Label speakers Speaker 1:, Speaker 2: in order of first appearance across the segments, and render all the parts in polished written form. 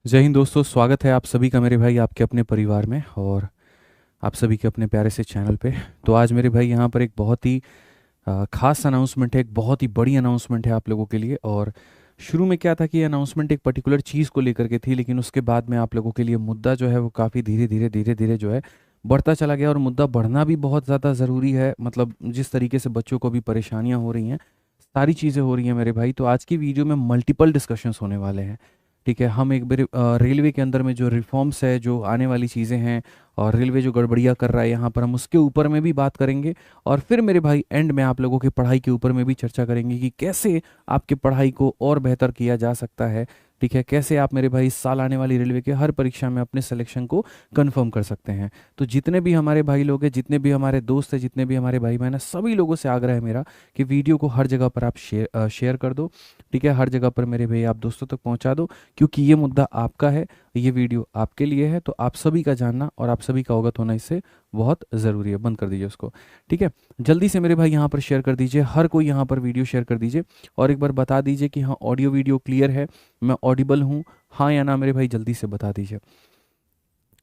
Speaker 1: जय हिंद दोस्तों, स्वागत है आप सभी का मेरे भाई आपके अपने परिवार में और आप सभी के अपने प्यारे से चैनल पे। तो आज मेरे भाई यहाँ पर एक बहुत ही खास अनाउंसमेंट है, एक बहुत ही बड़ी अनाउंसमेंट है आप लोगों के लिए। और शुरू में क्या था कि ये अनाउंसमेंट एक पर्टिकुलर चीज़ को लेकर के थी, लेकिन उसके बाद में आप लोगों के लिए मुद्दा जो है वो काफ़ी धीरे धीरे जो है बढ़ता चला गया। और मुद्दा बढ़ना भी बहुत ज़्यादा ज़रूरी है, मतलब जिस तरीके से बच्चों को भी परेशानियाँ हो रही हैं, सारी चीज़ें हो रही हैं मेरे भाई। तो आज की वीडियो में मल्टीपल डिस्कशंस होने वाले हैं। ठीक है, हम एक बार रेलवे के अंदर में जो रिफॉर्म्स है, जो आने वाली चीज़ें हैं और रेलवे जो गड़बड़ियाँ कर रहा है यहाँ पर, हम उसके ऊपर में भी बात करेंगे। और फिर मेरे भाई एंड में आप लोगों की पढ़ाई के ऊपर में भी चर्चा करेंगे कि कैसे आपकी पढ़ाई को और बेहतर किया जा सकता है। ठीक है, कैसे आप मेरे भाई इस साल आने वाली रेलवे के हर परीक्षा में अपने सिलेक्शन को कंफर्म कर सकते हैं। तो जितने भी हमारे भाई लोग हैं, जितने भी हमारे दोस्त हैं, जितने भी हमारे भाई बहन हैं, सभी लोगों से आग्रह है मेरा कि वीडियो को हर जगह पर आप शेयर कर दो। ठीक है, हर जगह पर मेरे भाई आप दोस्तों तक पहुंचा दो, क्योंकि ये मुद्दा आपका है, ये वीडियो आपके लिए है। तो आप सभी का जानना और आप सभी का अवगत होना इससे बहुत ज़रूरी है। बंद कर दीजिए उसको। ठीक है, जल्दी से मेरे भाई यहाँ पर शेयर कर दीजिए, हर कोई यहाँ पर वीडियो शेयर कर दीजिए। और एक बार बता दीजिए कि हाँ, ऑडियो वीडियो क्लियर है, मैं ऑडिबल हूँ, हाँ या ना मेरे भाई जल्दी से बता दीजिए।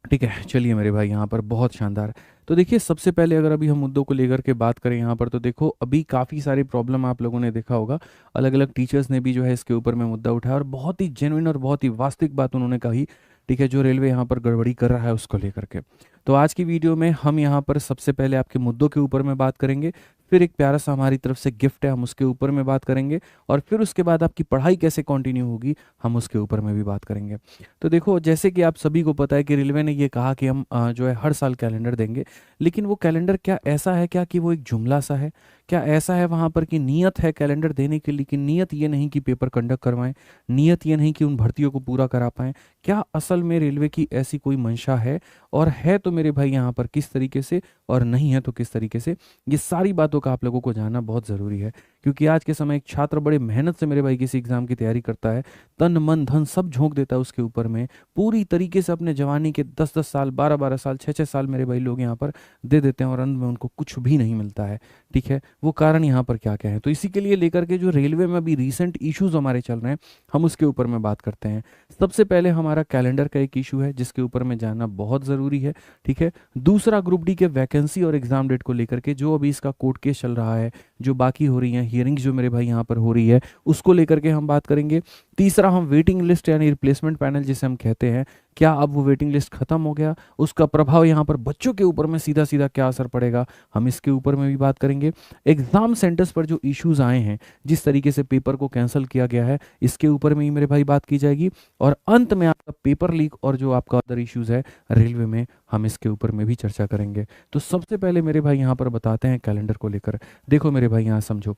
Speaker 1: ठीक है, चलिए मेरे भाई यहाँ पर बहुत शानदार। तो देखिए, सबसे पहले अगर अभी हम मुद्दों को लेकर के बात करें यहाँ पर, तो देखो अभी काफ़ी सारी प्रॉब्लम आप लोगों ने देखा होगा, अलग अलग टीचर्स ने भी जो है इसके ऊपर में मुद्दा उठाया और बहुत ही जेन्युइन और बहुत ही वास्तविक बात उन्होंने कही। ठीक है, जो रेलवे यहाँ पर गड़बड़ी कर रहा है उसको लेकर के। तो आज की वीडियो में हम यहाँ पर सबसे पहले आपके मुद्दों के ऊपर में बात करेंगे, फिर एक प्यारा सा हमारी तरफ से गिफ्ट है, हम उसके ऊपर में बात करेंगे, और फिर उसके बाद आपकी पढ़ाई कैसे कंटिन्यू होगी हम उसके ऊपर में भी बात करेंगे। तो देखो, जैसे कि आप सभी को पता है कि रेलवे ने ये कहा कि हम जो है हर साल कैलेंडर देंगे, लेकिन वो कैलेंडर क्या ऐसा है क्या कि वो एक जुमला सा है? क्या ऐसा है वहाँ पर कि नियत है कैलेंडर देने की, लेकिन नियत ये नहीं कि पेपर कंडक्ट करवाएं, नियत ये नहीं कि उन भर्तियों को पूरा करा पाएं? क्या असल में रेलवे की ऐसी कोई मंशा है? और है तो मेरे भाई यहाँ पर किस तरीके से, और नहीं है तो किस तरीके से? ये सारी बातों का आप लोगों को जानना बहुत ज़रूरी है, क्योंकि आज के समय एक छात्र बड़े मेहनत से मेरे भाई किसी एग्जाम की तैयारी करता है, तन मन धन सब झोंक देता है उसके ऊपर में, पूरी तरीके से अपने जवानी के 10-10 साल, 12-12 साल, 6-6 साल मेरे भाई लोग यहाँ पर दे देते हैं और अंत में उनको कुछ भी नहीं मिलता है। ठीक है, वो कारण यहाँ पर क्या क्या है, तो इसी के लिए लेकर के जो रेलवे में अभी रिसेंट इश्यूज हमारे चल रहे हैं, हम उसके ऊपर में बात करते हैं। सबसे पहले हमारा कैलेंडर का एक इशू है जिसके ऊपर में जानना बहुत ज़रूरी है। ठीक है, दूसरा ग्रुप डी के वैकेंसी और एग्जाम डेट को लेकर के जो अभी इसका कोर्ट केस चल रहा है, जो बाकी हो रही है हियरिंग्स जो मेरे भाई यहाँ पर हो रही है, उसको लेकर के हम बात करेंगे। तीसरा, हम वेटिंग लिस्ट यानी रिप्लेसमेंट पैनल जिसे हम कहते हैं, क्या अब वो वेटिंग लिस्ट खत्म हो गया, उसका प्रभाव यहाँ पर बच्चों के ऊपर में सीधा सीधा क्या असर पड़ेगा, हम इसके ऊपर में भी बात करेंगे। एग्जाम सेंटर्स पर जो इश्यूज आए हैं, जिस तरीके से पेपर को कैंसिल किया गया है, इसके ऊपर में ही मेरे भाई बात की जाएगी। और अंत में आपका पेपर लीक और जो आपका अदर इश्यूज है रेलवे में, हम इसके ऊपर में भी चर्चा करेंगे। तो सबसे पहले मेरे भाई यहाँ पर बताते हैं कैलेंडर को लेकर। देखो मेरे भाई यहाँ समझो,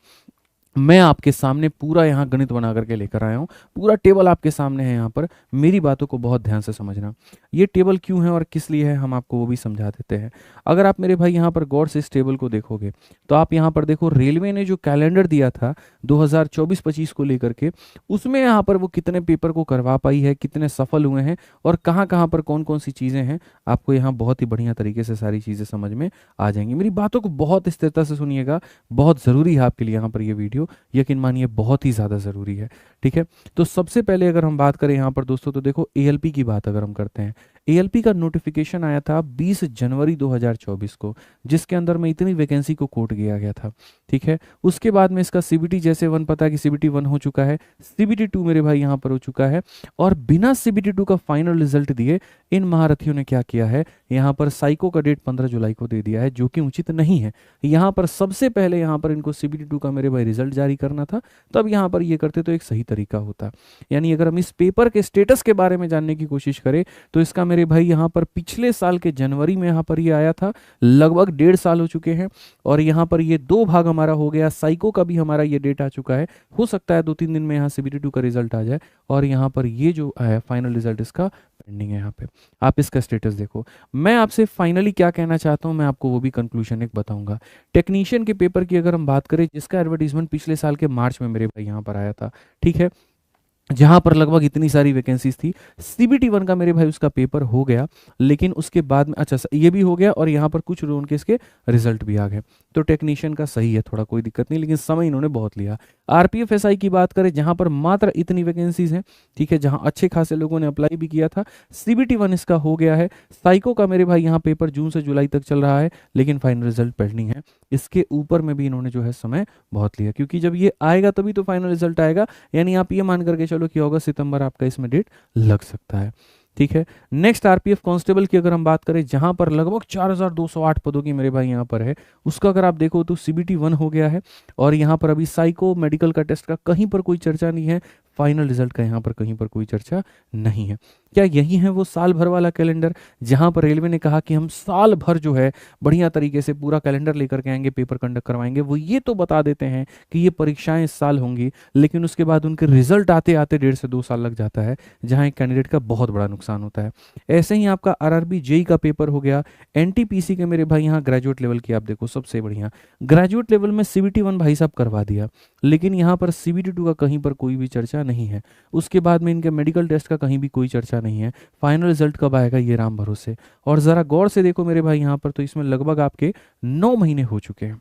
Speaker 1: मैं आपके सामने पूरा यहाँ गणित बना करके लेकर आया हूँ, पूरा टेबल आपके सामने है यहाँ पर। मेरी बातों को बहुत ध्यान से समझना, ये टेबल क्यों है और किस लिए है हम आपको वो भी समझा देते हैं। अगर आप मेरे भाई यहाँ पर गौर से इस टेबल को देखोगे, तो आप यहाँ पर देखो रेलवे ने जो कैलेंडर दिया था 2024-25 को लेकर के, उसमें यहाँ पर वो कितने पेपर को करवा पाई है, कितने सफल हुए हैं और कहाँ कहाँ पर कौन कौन सी चीज़ें हैं, आपको यहाँ बहुत ही बढ़िया तरीके से सारी चीज़ें समझ में आ जाएंगी। मेरी बातों को बहुत स्थिरता से सुनिएगा, बहुत ज़रूरी है आपके लिए यहाँ पर ये वीडियो, यकीन मानिए बहुत ही ज़्यादा ज़रूरी है। ठीक है, तो सबसे पहले अगर हम बात करें यहाँ पर दोस्तों, तो देखो एएलपी की बात अगर हम करते हैं, एएलपी का नोटिफिकेशन आया था 20 जनवरी 2024 को, जिसके अंदर में इतनी वैकेंसी को कोट किया गया था। ठीक है, उसके बाद में इसका सीबीटी जैसे वन, पता है कि सीबीटी 1 हो चुका है, सीबीटी 2 मेरे भाई यहाँ पर हो चुका है, और बिना सीबीटी 2 का फाइनल रिजल्ट दिए इन महारथियों ने क्या किया है, यहाँ पर साइको का डेट 15 जुलाई को दे दिया है, जो कि उचित नहीं है। यहाँ पर सबसे पहले यहाँ पर इनको सीबीटी 2 का मेरे भाई रिजल्ट जारी करना था, तब यहाँ पर ये करते तो एक सही तरीका होता। यानी अगर हम इस पेपर के स्टेटस के बारे में जानने की कोशिश करें, तो इसका मेरे भाई यहाँ पर पिछले साल के जनवरी में यहाँ पर ये आया था, लगभग 1.5 साल हो चुके हैं, और यहाँ पर ये 2 भाग हमारा हो गया, साइको का भी हमारा ये डेट आ चुका है, हो सकता है 2-3 दिन में यहाँ सीबीटी 2 का रिजल्ट आ जाए, और यहाँ पर ये जो है फाइनल रिजल्ट इसका पेंडिंग है। यहाँ पे आप इसका स्टेटस देखो। मैं आपसे फाइनली क्या कहना चाहता हूँ, मैं आपको वो भी कंक्लूजन एक बताऊंगा। टेक्नीशियन के पेपर की अगर हम बात करें, जिसका एडवर्टीजमेंट पिछले साल के मार्च में मेरे भाई यहाँ पर आया था, ठीक है, जहां पर लगभग इतनी सारी वैकेंसीज थी। सीबीटी वन का मेरे भाई उसका पेपर हो गया, लेकिन उसके बाद में अच्छा ये भी हो गया और यहाँ पर कुछ रोन के इसके रिजल्ट भी आ गए। तो टेक्नीशियन का सही है, थोड़ा कोई दिक्कत नहीं, लेकिन समय इन्होंने बहुत लिया। आरपीएफ एसआई की बात करें जहां पर मात्र इतनी वैकेंसीज हैं, ठीक है, जहां अच्छे खासे लोगों ने अप्लाई भी किया था। सीबीटी वन इसका हो गया है। साइको का मेरे भाई यहाँ पेपर जून से जुलाई तक चल रहा है, लेकिन फाइनल रिजल्ट पेंडिंग है। इसके ऊपर में भी इन्होंने जो है समय बहुत लिया, क्योंकि जब ये आएगा तभी तो फाइनल रिजल्ट आएगा। यानी आप ये मान करके चलो कि अगस्त सितंबर आपका इसमें डेट लग सकता है, ठीक है। नेक्स्ट आरपीएफ कांस्टेबल की अगर हम बात करें, जहां पर लगभग 4208 पदों की मेरे भाई यहाँ पर है, उसका अगर आप देखो तो सीबीटी वन हो गया है। और यहाँ पर अभी साइको मेडिकल का टेस्ट का कहीं पर कोई चर्चा नहीं है, फाइनल रिजल्ट का यहाँ पर कहीं पर कोई चर्चा नहीं है। क्या यही है वो साल भर वाला कैलेंडर, जहां पर रेलवे ने कहा कि हम साल भर जो है बढ़िया तरीके से पूरा कैलेंडर लेकर के आएंगे, पेपर कंडक्ट करवाएंगे। वो ये तो बता देते हैं कि ये परीक्षाएं इस साल होंगी, लेकिन उसके बाद उनके रिजल्ट आते आते 1.5 से 2 साल लग जाता है, जहां एक कैंडिडेट का बहुत बड़ा नुकसान होता है। ऐसे ही आपका आरआरबी जेई का पेपर हो गया। एनटीपीसी के मेरे भाई यहाँ ग्रेजुएट लेवल की आप देखो, सबसे बढ़िया ग्रेजुएट लेवल में सीबीटी वन भाई साहब करवा दिया, लेकिन यहाँ पर सीबीटी टू का कहीं पर कोई भी चर्चा नहीं है। उसके बाद में इनके मेडिकल टेस्ट का कहीं भी कोई चर्चा नहीं है। फाइनल रिजल्ट कब आएगा ये राम भरोसे। और जरा गौर से देखो मेरे भाई यहाँ पर, तो इसमें लगभग आपके 9 महीने हो चुके हैं।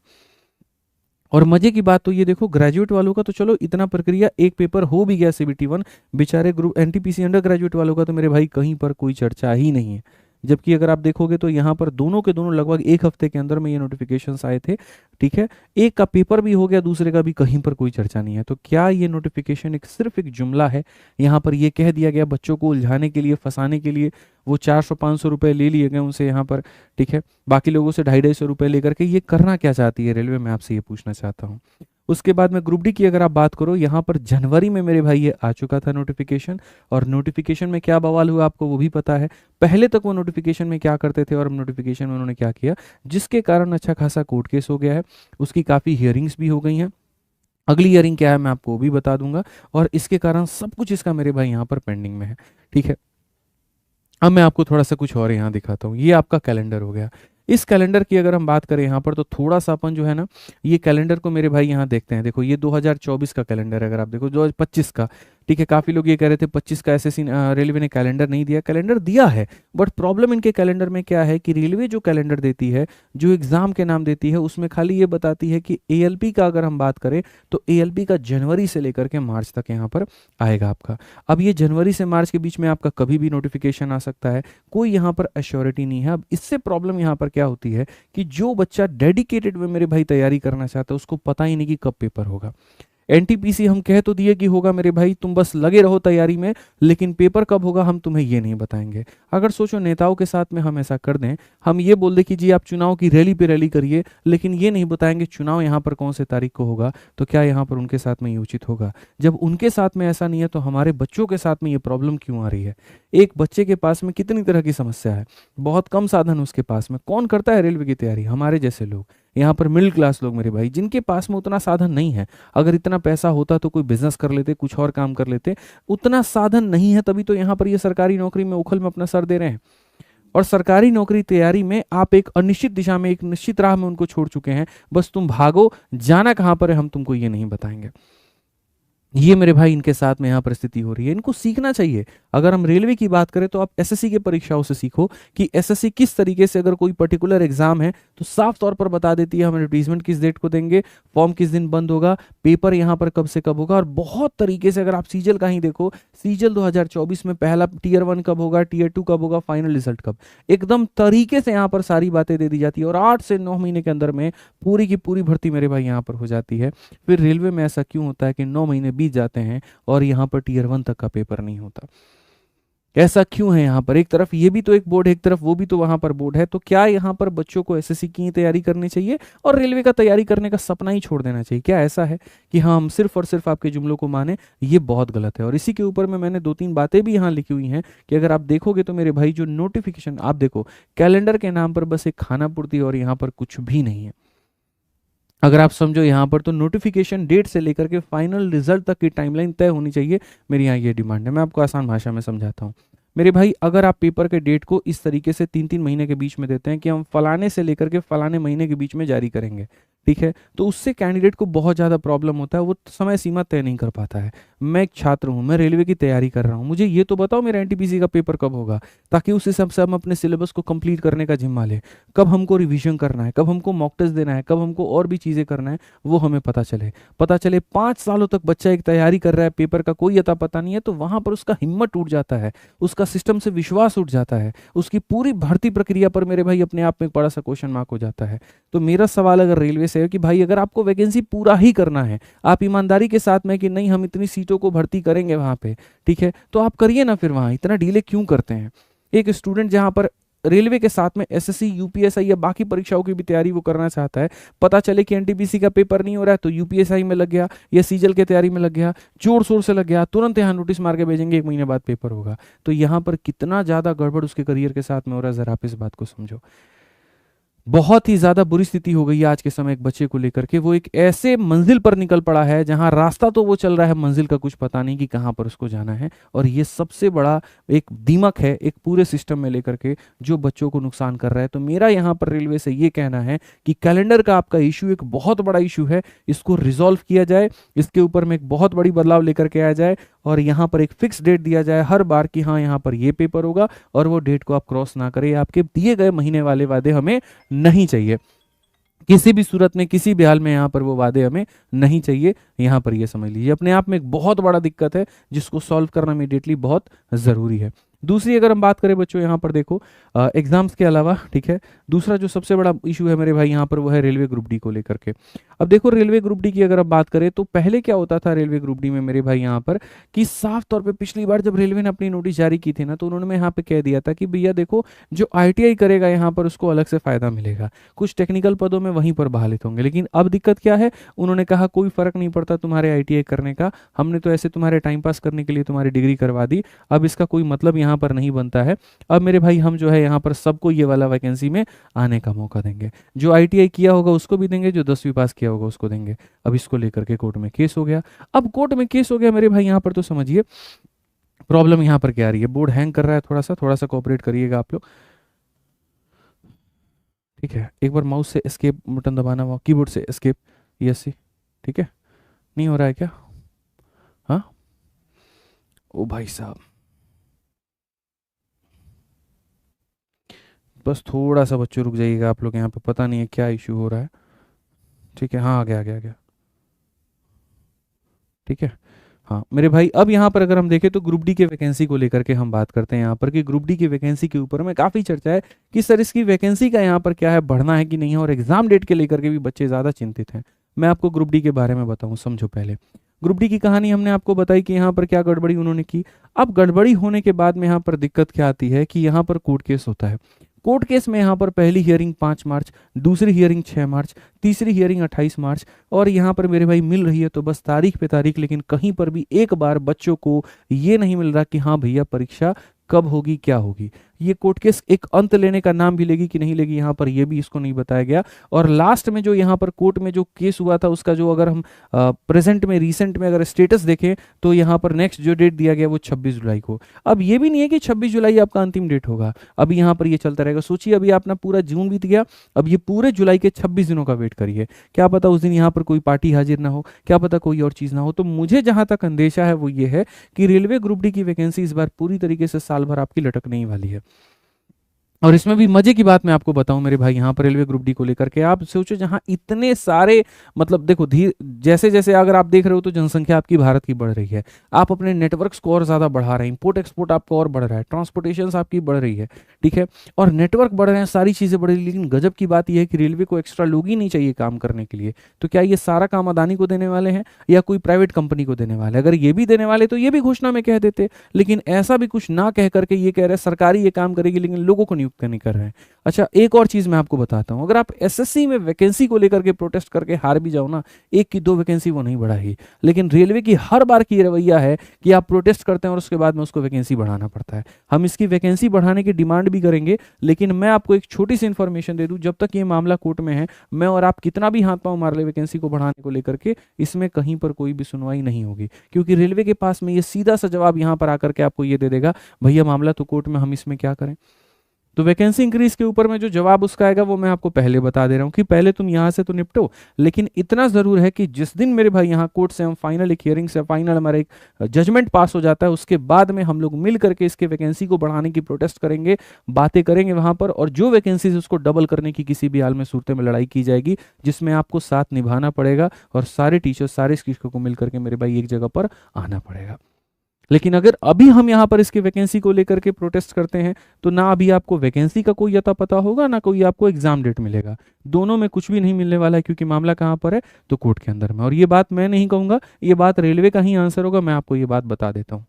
Speaker 1: और मजे की बात तो ये देखो, ग्रेजुएट वालों का तो चलो इतना प्रक्रिया, एक पेपर हो भी गया सीबीटी वन, बेचारे ग्रुप एनटीपीसी अंडर ग्रेजुएट वालों का तो मेरे भाई कहीं पर कोई चर्चा ही नहीं है। जबकि अगर आप देखोगे तो यहाँ पर दोनों के दोनों लगभग एक हफ्ते के अंदर में ये नोटिफिकेशंस आए थे, ठीक है। एक का पेपर भी हो गया, दूसरे का भी कहीं पर कोई चर्चा नहीं है। तो क्या ये नोटिफिकेशन एक सिर्फ एक जुमला है? यहाँ पर ये कह दिया गया बच्चों को उलझाने के लिए, फंसाने के लिए, वो 400-500 रुपए ले लिए गए उनसे यहाँ पर, ठीक है। बाकी लोगों से 250-250 रुपए लेकर के ये करना क्या चाहती है रेलवे, मैं आपसे ये पूछना चाहता हूँ। उसके बाद में ग्रुप डी की अगर आप बात करो, यहाँ पर जनवरी में मेरे भाई ये आ चुका था नोटिफिकेशन। और नोटिफिकेशन में क्या बवाल हुआ आपको वो भी पता है। पहले तक वो नोटिफिकेशन में क्या करते थे और अब नोटिफिकेशन में उन्होंने क्या किया, जिसके कारण अच्छा खासा कोर्ट केस हो गया है। उसकी काफ़ी हियरिंग्स भी हो गई हैं। अगली हियरिंग क्या है मैं आपको वो भी बता दूंगा। और इसके कारण सब कुछ इसका मेरे भाई यहाँ पर पेंडिंग में है, ठीक है। अब मैं आपको थोड़ा सा कुछ और यहाँ दिखाता हूँ। ये आपका कैलेंडर हो गया। इस कैलेंडर की अगर हम बात करें यहाँ पर, तो थोड़ा सा अपन जो है ना, ये कैलेंडर को मेरे भाई यहाँ देखते हैं। देखो ये 2024 का कैलेंडर है, अगर आप देखो 2025 का, ठीक है। काफ़ी लोग ये कह रहे थे 25 का एसएससी रेलवे ने कैलेंडर नहीं दिया, कैलेंडर दिया है। बट प्रॉब्लम इनके कैलेंडर में क्या है कि रेलवे जो कैलेंडर देती है, जो एग्जाम के नाम देती है, उसमें खाली ये बताती है कि एएलपी का अगर हम बात करें तो एएलपी का जनवरी से लेकर के मार्च तक यहाँ पर आएगा आपका। अब ये जनवरी से मार्च के बीच में आपका कभी भी नोटिफिकेशन आ सकता है, कोई यहाँ पर एश्योरिटी नहीं है। अब इससे प्रॉब्लम यहाँ पर क्या होती है कि जो बच्चा डेडिकेटेड में मेरे भाई तैयारी करना चाहता है, उसको पता ही नहीं कि कब पेपर होगा। एनटीपीसी हम कह तो दिए कि होगा मेरे भाई, तुम बस लगे रहो तैयारी में, लेकिन पेपर कब होगा हम तुम्हें ये नहीं बताएंगे। अगर सोचो नेताओं के साथ में हम ऐसा कर दें, हम ये बोल दें कि जी आप चुनाव की रैली पे रैली करिए, लेकिन ये नहीं बताएंगे चुनाव यहाँ पर कौन से तारीख को होगा, तो क्या यहाँ पर उनके साथ में ये उचित होगा? जब उनके साथ में ऐसा नहीं है, तो हमारे बच्चों के साथ में ये प्रॉब्लम क्यों आ रही है? एक बच्चे के पास में कितनी तरह की समस्या है, बहुत कम साधन उसके पास में। कौन करता है रेलवे की तैयारी? हमारे जैसे लोग, यहाँ पर मिडिल क्लास लोग मेरे भाई, जिनके पास में उतना साधन नहीं है। अगर इतना पैसा होता तो कोई बिजनेस कर लेते, कुछ और काम कर लेते। उतना साधन नहीं है, तभी तो यहाँ पर ये सरकारी नौकरी में उखल में अपना सर दे रहे हैं। और सरकारी नौकरी तैयारी में आप एक अनिश्चित दिशा में, एक निश्चित राह में उनको छोड़ चुके हैं। बस तुम भागो, जाना कहाँ पर है हम तुमको ये नहीं बताएंगे। ये मेरे भाई इनके साथ में यहाँ परिस्थिति हो रही है। इनको सीखना चाहिए। अगर हम रेलवे की बात करें तो आप एसएससी के परीक्षाओं से सीखो कि एसएससी किस तरीके से, अगर कोई पर्टिकुलर एग्जाम है तो साफ तौर पर बता देती है हम एडवर्टीजमेंट किस डेट को देंगे, फॉर्म किस दिन बंद होगा, पेपर यहाँ पर कब से कब होगा। और बहुत तरीके से अगर आप सीजल का ही देखो, सीजल 2024 में पहला टीयर 1 कब होगा, टीयर 2 कब होगा, फाइनल रिजल्ट कब, एकदम तरीके से यहाँ पर सारी बातें दे दी जाती है। और 8 से 9 महीने के अंदर में पूरी की पूरी भर्ती मेरे भाई यहाँ पर हो जाती है। फिर रेलवे में ऐसा क्यों होता है कि 9 महीने बीत जाते हैं और यहाँ पर टीयर 1 तक का पेपर नहीं होता? ऐसा क्यों है? यहाँ पर एक तरफ ये भी तो एक बोर्ड है, एक तरफ वो भी तो वहां पर बोर्ड है। तो क्या यहाँ पर बच्चों को एसएससी की तैयारी करनी चाहिए और रेलवे का तैयारी करने का सपना ही छोड़ देना चाहिए? क्या ऐसा है कि हाँ हम सिर्फ और सिर्फ आपके जुमलों को माने? ये बहुत गलत है। और इसी के ऊपर में मैंने 2-3 बातें भी यहाँ लिखी हुई हैं कि अगर आप देखोगे तो मेरे भाई जो नोटिफिकेशन आप देखो, कैलेंडर के नाम पर बस एक खाना पूर्ति और यहाँ पर कुछ भी नहीं है। अगर आप समझो यहाँ पर तो नोटिफिकेशन डेट से लेकर के फाइनल रिजल्ट तक की टाइमलाइन तय होनी चाहिए। मेरी यहाँ ये डिमांड है। मैं आपको आसान भाषा में समझाता हूँ मेरे भाई। अगर आप पेपर के डेट को इस तरीके से 3-3 महीने के बीच में देते हैं कि हम फलाने से लेकर के फलाने महीने के बीच में जारी करेंगे, ठीक है, तो उससे कैंडिडेट को बहुत ज़्यादा प्रॉब्लम होता है। वो समय सीमा तय नहीं कर पाता है। मैं एक छात्र हूँ, मैं रेलवे की तैयारी कर रहा हूँ, मुझे ये तो बताओ मेरा एनटीपीसी का पेपर कब होगा, ताकि उस हिसाब से हम अपने सिलेबस को कंप्लीट करने का जिम्मा लें। कब हमको रिवीजन करना है, कब हमको मॉक टेस्ट देना है, कब हमको और भी चीज़ें करना है, वो हमें पता चले 5 सालों तक बच्चा एक तैयारी कर रहा है, पेपर का कोई अता पता नहीं है, तो वहाँ पर उसका हिम्मत टूट जाता है, उसका सिस्टम से विश्वास उठ जाता है, उसकी पूरी भर्ती प्रक्रिया पर मेरे भाई अपने आप में एक बड़ा सा क्वेश्चन मार्क हो जाता है। तो मेरा सवाल अगर रेलवे से है कि भाई अगर आपको वैकेंसी पूरा ही करना है, आप ईमानदारी के साथ में कि नहीं हम इतनी सीटों को भर्ती करेंगे वहाँ पे, ठीक है, तो आप करिए ना, फिर वहाँ इतना डिले क्यों करते हैं। एक स्टूडेंट जहाँ पर रेलवे के साथ में एसएससी यूपीएसआई या बाकी परीक्षाओं की भी तैयारी वो करना चाहता है, पता चले कि एनटीपीसी का पेपर नहीं हो रहा है तो यूपीएसआई में लग गया या सीजल की तैयारी में लग गया, जोर शोर से लग गया, तुरंत यहाँ नोटिस मार के भेजेंगे 1 महीने बाद पेपर होगा। तो यहाँ पर कितना ज़्यादा गड़बड़ उसके करियर के साथ में हो रहा है, ज़रा आप इस बात को समझो। बहुत ही ज़्यादा बुरी स्थिति हो गई है आज के समय एक बच्चे को लेकर के, वो एक ऐसे मंजिल पर निकल पड़ा है जहां रास्ता तो वो चल रहा है, मंजिल का कुछ पता नहीं कि कहां पर उसको जाना है। और ये सबसे बड़ा एक दीमक है एक पूरे सिस्टम में लेकर के, जो बच्चों को नुकसान कर रहा है। तो मेरा यहाँ पर रेलवे से ये कहना है कि कैलेंडर का आपका इशू एक बहुत बड़ा इशू है, इसको रिजॉल्व किया जाए, इसके ऊपर में एक बहुत बड़ी बदलाव लेकर के आया जाए, और यहाँ पर एक फिक्स डेट दिया जाए हर बार कि हाँ यहाँ पर ये पेपर होगा, और वो डेट को आप क्रॉस ना करें। आपके दिए गए महीने वाले वादे हमें नहीं चाहिए, किसी भी सूरत में किसी भी हाल में यहाँ पर वो वादे हमें नहीं चाहिए। यहाँ पर ये समझ लीजिए अपने आप में एक बहुत बड़ा दिक्कत है जिसको सॉल्व करना इमीडिएटली बहुत ज़रूरी है। दूसरी अगर हम बात करें बच्चों, यहाँ पर देखो एग्जाम्स के अलावा, ठीक है, दूसरा जो सबसे बड़ा इशू है मेरे भाई यहाँ पर वो है रेलवे ग्रुप डी को लेकर के। अब देखो रेलवे ग्रुप डी की अगर आप बात करें तो पहले क्या होता था रेलवे ग्रुप डी में मेरे भाई यहाँ पर, कि साफ तौर पे पिछली बार जब रेलवे ने अपनी नोटिस जारी की थी ना, तो उन्होंने यहाँ पे कह दिया था कि भैया देखो जो आईटीआई करेगा यहाँ पर उसको अलग से फायदा मिलेगा, कुछ टेक्निकल पदों में वहीं पर बहालित होंगे। लेकिन अब दिक्कत क्या है, उन्होंने कहा कोई फर्क नहीं पड़ता तुम्हारे आईटीआई करने का, हमने तो ऐसे तुम्हारे टाइम पास करने के लिए तुम्हारी डिग्री करवा दी, अब इसका कोई मतलब यहाँ पर नहीं बनता है। अब मेरे भाई हम जो है यहाँ पर सबको ये वाला वैकेंसी में आने का मौका देंगे, जो आईटीआई किया होगा उसको भी देंगे, जो 10वीं पास किया होगा उसको देंगे। अब इसको लेकर के कोर्ट में केस हो गया। अब कोर्ट में केस हो गया मेरे भाई यहाँ पर, तो समझिए प्रॉब्लम यहाँ पर क्या आ रही है। बोर्ड हैंग कर रहा है, थोड़ा सा कोऑपरेट करिएगा आप लोग, ठीक है। एक बार माउस से एस्केप बटन दबाना, हुआ कीबोर्ड से एस्केप, यस, ठीक है। नहीं हो रहा है क्या? हाँ, ओ भाई साहब, बस थोड़ा सा बच्चों रुक जाइएगा आप लोग, यहाँ पे पता नहीं है क्या इशू हो रहा है, ठीक है। हाँ, आ गया आ गया आ गया, ठीक है। हाँ मेरे भाई, अब यहाँ पर अगर हम देखें तो ग्रुप डी के वैकेंसी को लेकर के हम बात करते हैं यहाँ पर, कि ग्रुप डी की वैकेंसी के ऊपर में काफ़ी चर्चा है कि सर इसकी वैकेंसी का यहाँ पर क्या है, बढ़ना है कि नहीं है, और एग्जाम डेट के लेकर के भी बच्चे ज़्यादा चिंतित हैं। मैं आपको ग्रुप डी के बारे में बताऊँ, समझो पहले ग्रुप डी की कहानी हमने आपको बताई कि यहाँ पर क्या गड़बड़ी उन्होंने की। अब गड़बड़ी होने के बाद में यहाँ पर दिक्कत क्या आती है कि यहाँ पर कोर्ट केस होता है। कोर्ट केस में यहाँ पर पहली हियरिंग 5 मार्च, दूसरी हियरिंग 6 मार्च, तीसरी हियरिंग 28 मार्च, और यहाँ पर मेरे भाई मिल रही है तो बस तारीख पे तारीख, लेकिन कहीं पर भी एक बार बच्चों को ये नहीं मिल रहा कि हाँ भैया परीक्षा कब होगी, क्या होगी। ये कोर्ट केस एक अंत लेने का नाम भी लेगी कि नहीं लेगी, यहाँ पर ये भी इसको नहीं बताया गया। और लास्ट में जो यहाँ पर कोर्ट में जो केस हुआ था उसका जो अगर हम प्रेजेंट में रिसेंट में अगर स्टेटस देखें तो यहाँ पर नेक्स्ट जो डेट दिया गया वो 26 जुलाई को। अब ये भी नहीं है कि 26 जुलाई आपका अंतिम डेट होगा, अभी यहाँ पर ये चलता रहेगा। सोचिए अभी अपना पूरा जून बीत गया, अब ये पूरे जुलाई के 26 दिनों का वेट करिए, क्या पता उस दिन यहाँ पर कोई पार्टी हाजिर ना हो, क्या पता कोई और चीज़ ना हो। तो मुझे जहाँ तक अंदेशा है वो ये है कि रेलवे ग्रुप डी की वैकेंसी इस बार पूरी तरीके से साल भर आपकी लटकने ही वाली है। और इसमें भी मजे की बात मैं आपको बताऊं मेरे भाई, यहाँ पर रेलवे ग्रुप डी को लेकर के आप सोचो, जहाँ इतने सारे मतलब देखो धीरे जैसे जैसे अगर आप देख रहे हो तो जनसंख्या आपकी भारत की बढ़ रही है, आप अपने नेटवर्क्स को और ज़्यादा बढ़ा रहे हैं, इंपोर्ट एक्सपोर्ट आपका और बढ़ रहा है, ट्रांसपोर्टेशन आपकी बढ़ रही है, ठीक है, और नेटवर्क बढ़ रहे हैं, सारी चीज़ें बढ़ रही है। लेकिन गजब की बात यह है कि रेलवे को एक्स्ट्रा लोग ही नहीं चाहिए काम करने के लिए। तो क्या ये सारा काम अदानी को देने वाले हैं या कोई प्राइवेट कंपनी को देने वाले? अगर ये भी देने वाले तो ये भी घोषणा में कह देते, लेकिन ऐसा भी कुछ ना कह करके ये कह रहे हैं सरकारी ये काम करेगी लेकिन लोगों को नियुक्त नहीं कर रहे हैं। अच्छा एक और चीज मैं आपको बताता हूं, अगर आप एसएससी में वैकेंसी को लेकर के प्रोटेस्ट करके हार भी जाओ ना, 1 की 2 वैकेंसी वो नहीं बढ़ाई, लेकिन रेलवे की हर बार की रवैया है कि आप प्रोटेस्ट करते हैं और उसके बाद में उसको वैकेंसी बढ़ाना पड़ता है। हम इसकी वैकेंसी बढ़ाने की डिमांड भी करेंगे, लेकिन मैं आपको एक छोटी सी इन्फॉर्मेशन दे दूं, जब तक ये मामला कोर्ट में है, मैं और आप कितना भी हाथ पांव मार ले वैकेंसी को बढ़ाने को लेकर के, इसमें कहीं पर कोई भी सुनवाई नहीं होगी, क्योंकि रेलवे के पास में ये सीधा सा जवाब यहाँ पर आकर के आपको ये दे देगा, भैया मामला तो कोर्ट में, हम इसमें क्या करें। तो वैकेंसी इंक्रीज के ऊपर में जो जवाब उसका आएगा वो मैं आपको पहले बता दे रहा हूँ कि पहले तुम यहाँ से तो निपटो, लेकिन इतना जरूर है कि जिस दिन मेरे भाई यहाँ कोर्ट से हम फाइनल एक हियरिंग से फाइनल हमारा एक जजमेंट पास हो जाता है, उसके बाद में हम लोग मिल करके इसके वैकेंसी को बढ़ाने की प्रोटेस्ट करेंगे, बातें करेंगे वहां पर, और जो वैकेंसीज उसको डबल करने की किसी भी हाल में सूरत में लड़ाई की जाएगी, जिसमें आपको साथ निभाना पड़ेगा और सारे टीचर्स सारे शिक्षकों को मिल करके मेरे भाई एक जगह पर आना पड़ेगा। लेकिन अगर अभी हम यहाँ पर इसकी वैकेंसी को लेकर के प्रोटेस्ट करते हैं तो ना अभी आपको वैकेंसी का कोई अता पता होगा, ना कोई आपको एग्जाम डेट मिलेगा, दोनों में कुछ भी नहीं मिलने वाला है, क्योंकि मामला कहाँ पर है, तो कोर्ट के अंदर में। और ये बात मैं नहीं कहूंगा, ये बात रेलवे का ही आंसर होगा, मैं आपको ये बात बता देता हूँ,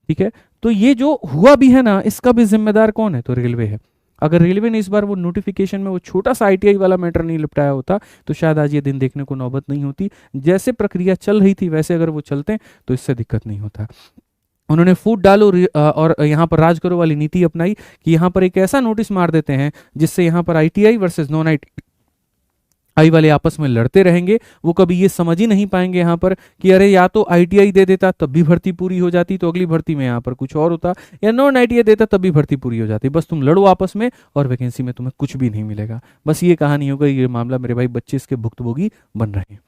Speaker 1: ठीक है। तो ये जो हुआ भी है ना, इसका भी जिम्मेदार कौन है, तो रेलवे है। अगर रेलवे ने इस बार वो नोटिफिकेशन में वो छोटा सा आईटीआई वाला मैटर नहीं निपटाया होता तो शायद आज ये दिन देखने को नौबत नहीं होती। जैसे प्रक्रिया चल रही थी वैसे अगर वो चलते तो इससे दिक्कत नहीं होता। उन्होंने फूट डालो और यहाँ पर राज करो वाली नीति अपनाई कि यहाँ पर एक ऐसा नोटिस मार देते हैं जिससे यहाँ पर आईटीआई वर्सेस नॉन आई वाले आपस में लड़ते रहेंगे। वो कभी ये समझ ही नहीं पाएंगे यहाँ पर कि अरे या तो आईटीआई दे देता तब भी भर्ती पूरी हो जाती, तो अगली भर्ती में यहाँ पर कुछ और होता, या नॉन आईटीआई देता तब भी भर्ती पूरी हो जाती। बस तुम लड़ो आपस में और वैकेंसी में तुम्हें कुछ भी नहीं मिलेगा। बस ये कहानी होगा, ये मामला मेरे भाई बच्चे इसके भुक्तभोगी बन रहे हैं।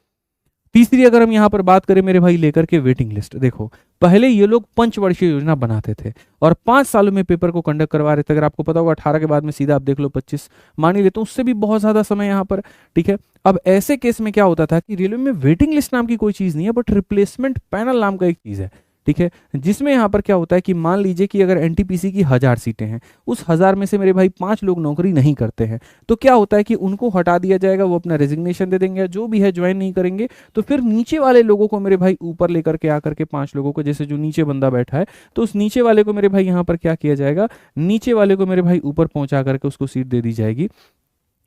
Speaker 1: तीसरी अगर हम यहाँ पर बात करें मेरे भाई लेकर के वेटिंग लिस्ट, देखो पहले ये लोग पंचवर्षीय योजना बनाते थे और 5 सालों में पेपर को कंडक्ट करवा रहे थे। अगर आपको पता होगा 18 के बाद में सीधा आप देख लो 25, मान ही लेते, उससे भी बहुत ज्यादा समय यहाँ पर, ठीक है। अब ऐसे केस में क्या होता था कि रेलवे में वेटिंग लिस्ट नाम की कोई चीज नहीं है, बट रिप्लेसमेंट पैनल नाम का एक चीज है, ठीक है। जिसमें यहाँ पर क्या होता है कि मान लीजिए कि अगर एनटीपीसी की 1000 सीटें हैं, उस 1000 में से मेरे भाई 5 लोग नौकरी नहीं करते हैं, तो क्या होता है कि उनको हटा दिया जाएगा, वो अपना रेजिग्नेशन दे देंगे, जो भी है ज्वाइन नहीं करेंगे। तो फिर नीचे वाले लोगों को मेरे भाई ऊपर लेकर के आकर के 5 लोगों को, जैसे जो नीचे बंदा बैठा है, तो उस नीचे वाले को मेरे भाई यहाँ पर क्या किया जाएगा, नीचे वाले को मेरे भाई ऊपर पहुंचा करके उसको सीट दे दी जाएगी।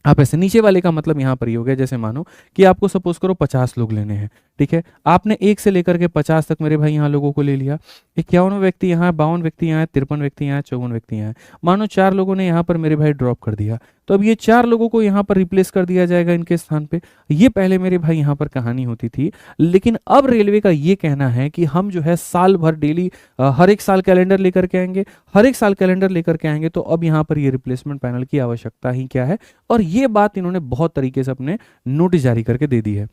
Speaker 1: आप ऐसे नीचे वाले का मतलब यहाँ पर ये हो गया, जैसे मानो कि आपको सपोज करो 50 लोग लेने हैं, ठीक है। आपने 1 से लेकर के 50 तक मेरे भाई यहाँ लोगों को ले लिया। 51 व्यक्ति यहाँ है, 52 व्यक्ति यहाँ है, 53 व्यक्ति यहाँ है, 54 व्यक्ति यहाँ है। मानो 4 लोगों ने यहाँ पर मेरे भाई ड्रॉप कर दिया, तो अब ये 4 लोगों को यहाँ पर रिप्लेस कर दिया जाएगा इनके स्थान पे। ये पहले मेरे भाई यहाँ पर कहानी होती थी, लेकिन अब रेलवे का ये कहना है कि हम जो है साल भर डेली हर एक साल कैलेंडर लेकर के आएंगे, हर एक साल कैलेंडर लेकर के आएंगे। तो अब यहाँ पर ये रिप्लेसमेंट पैनल की आवश्यकता ही क्या है, और ये बात इन्होंने बहुत तरीके से अपने नोटिस जारी करके दे दी है,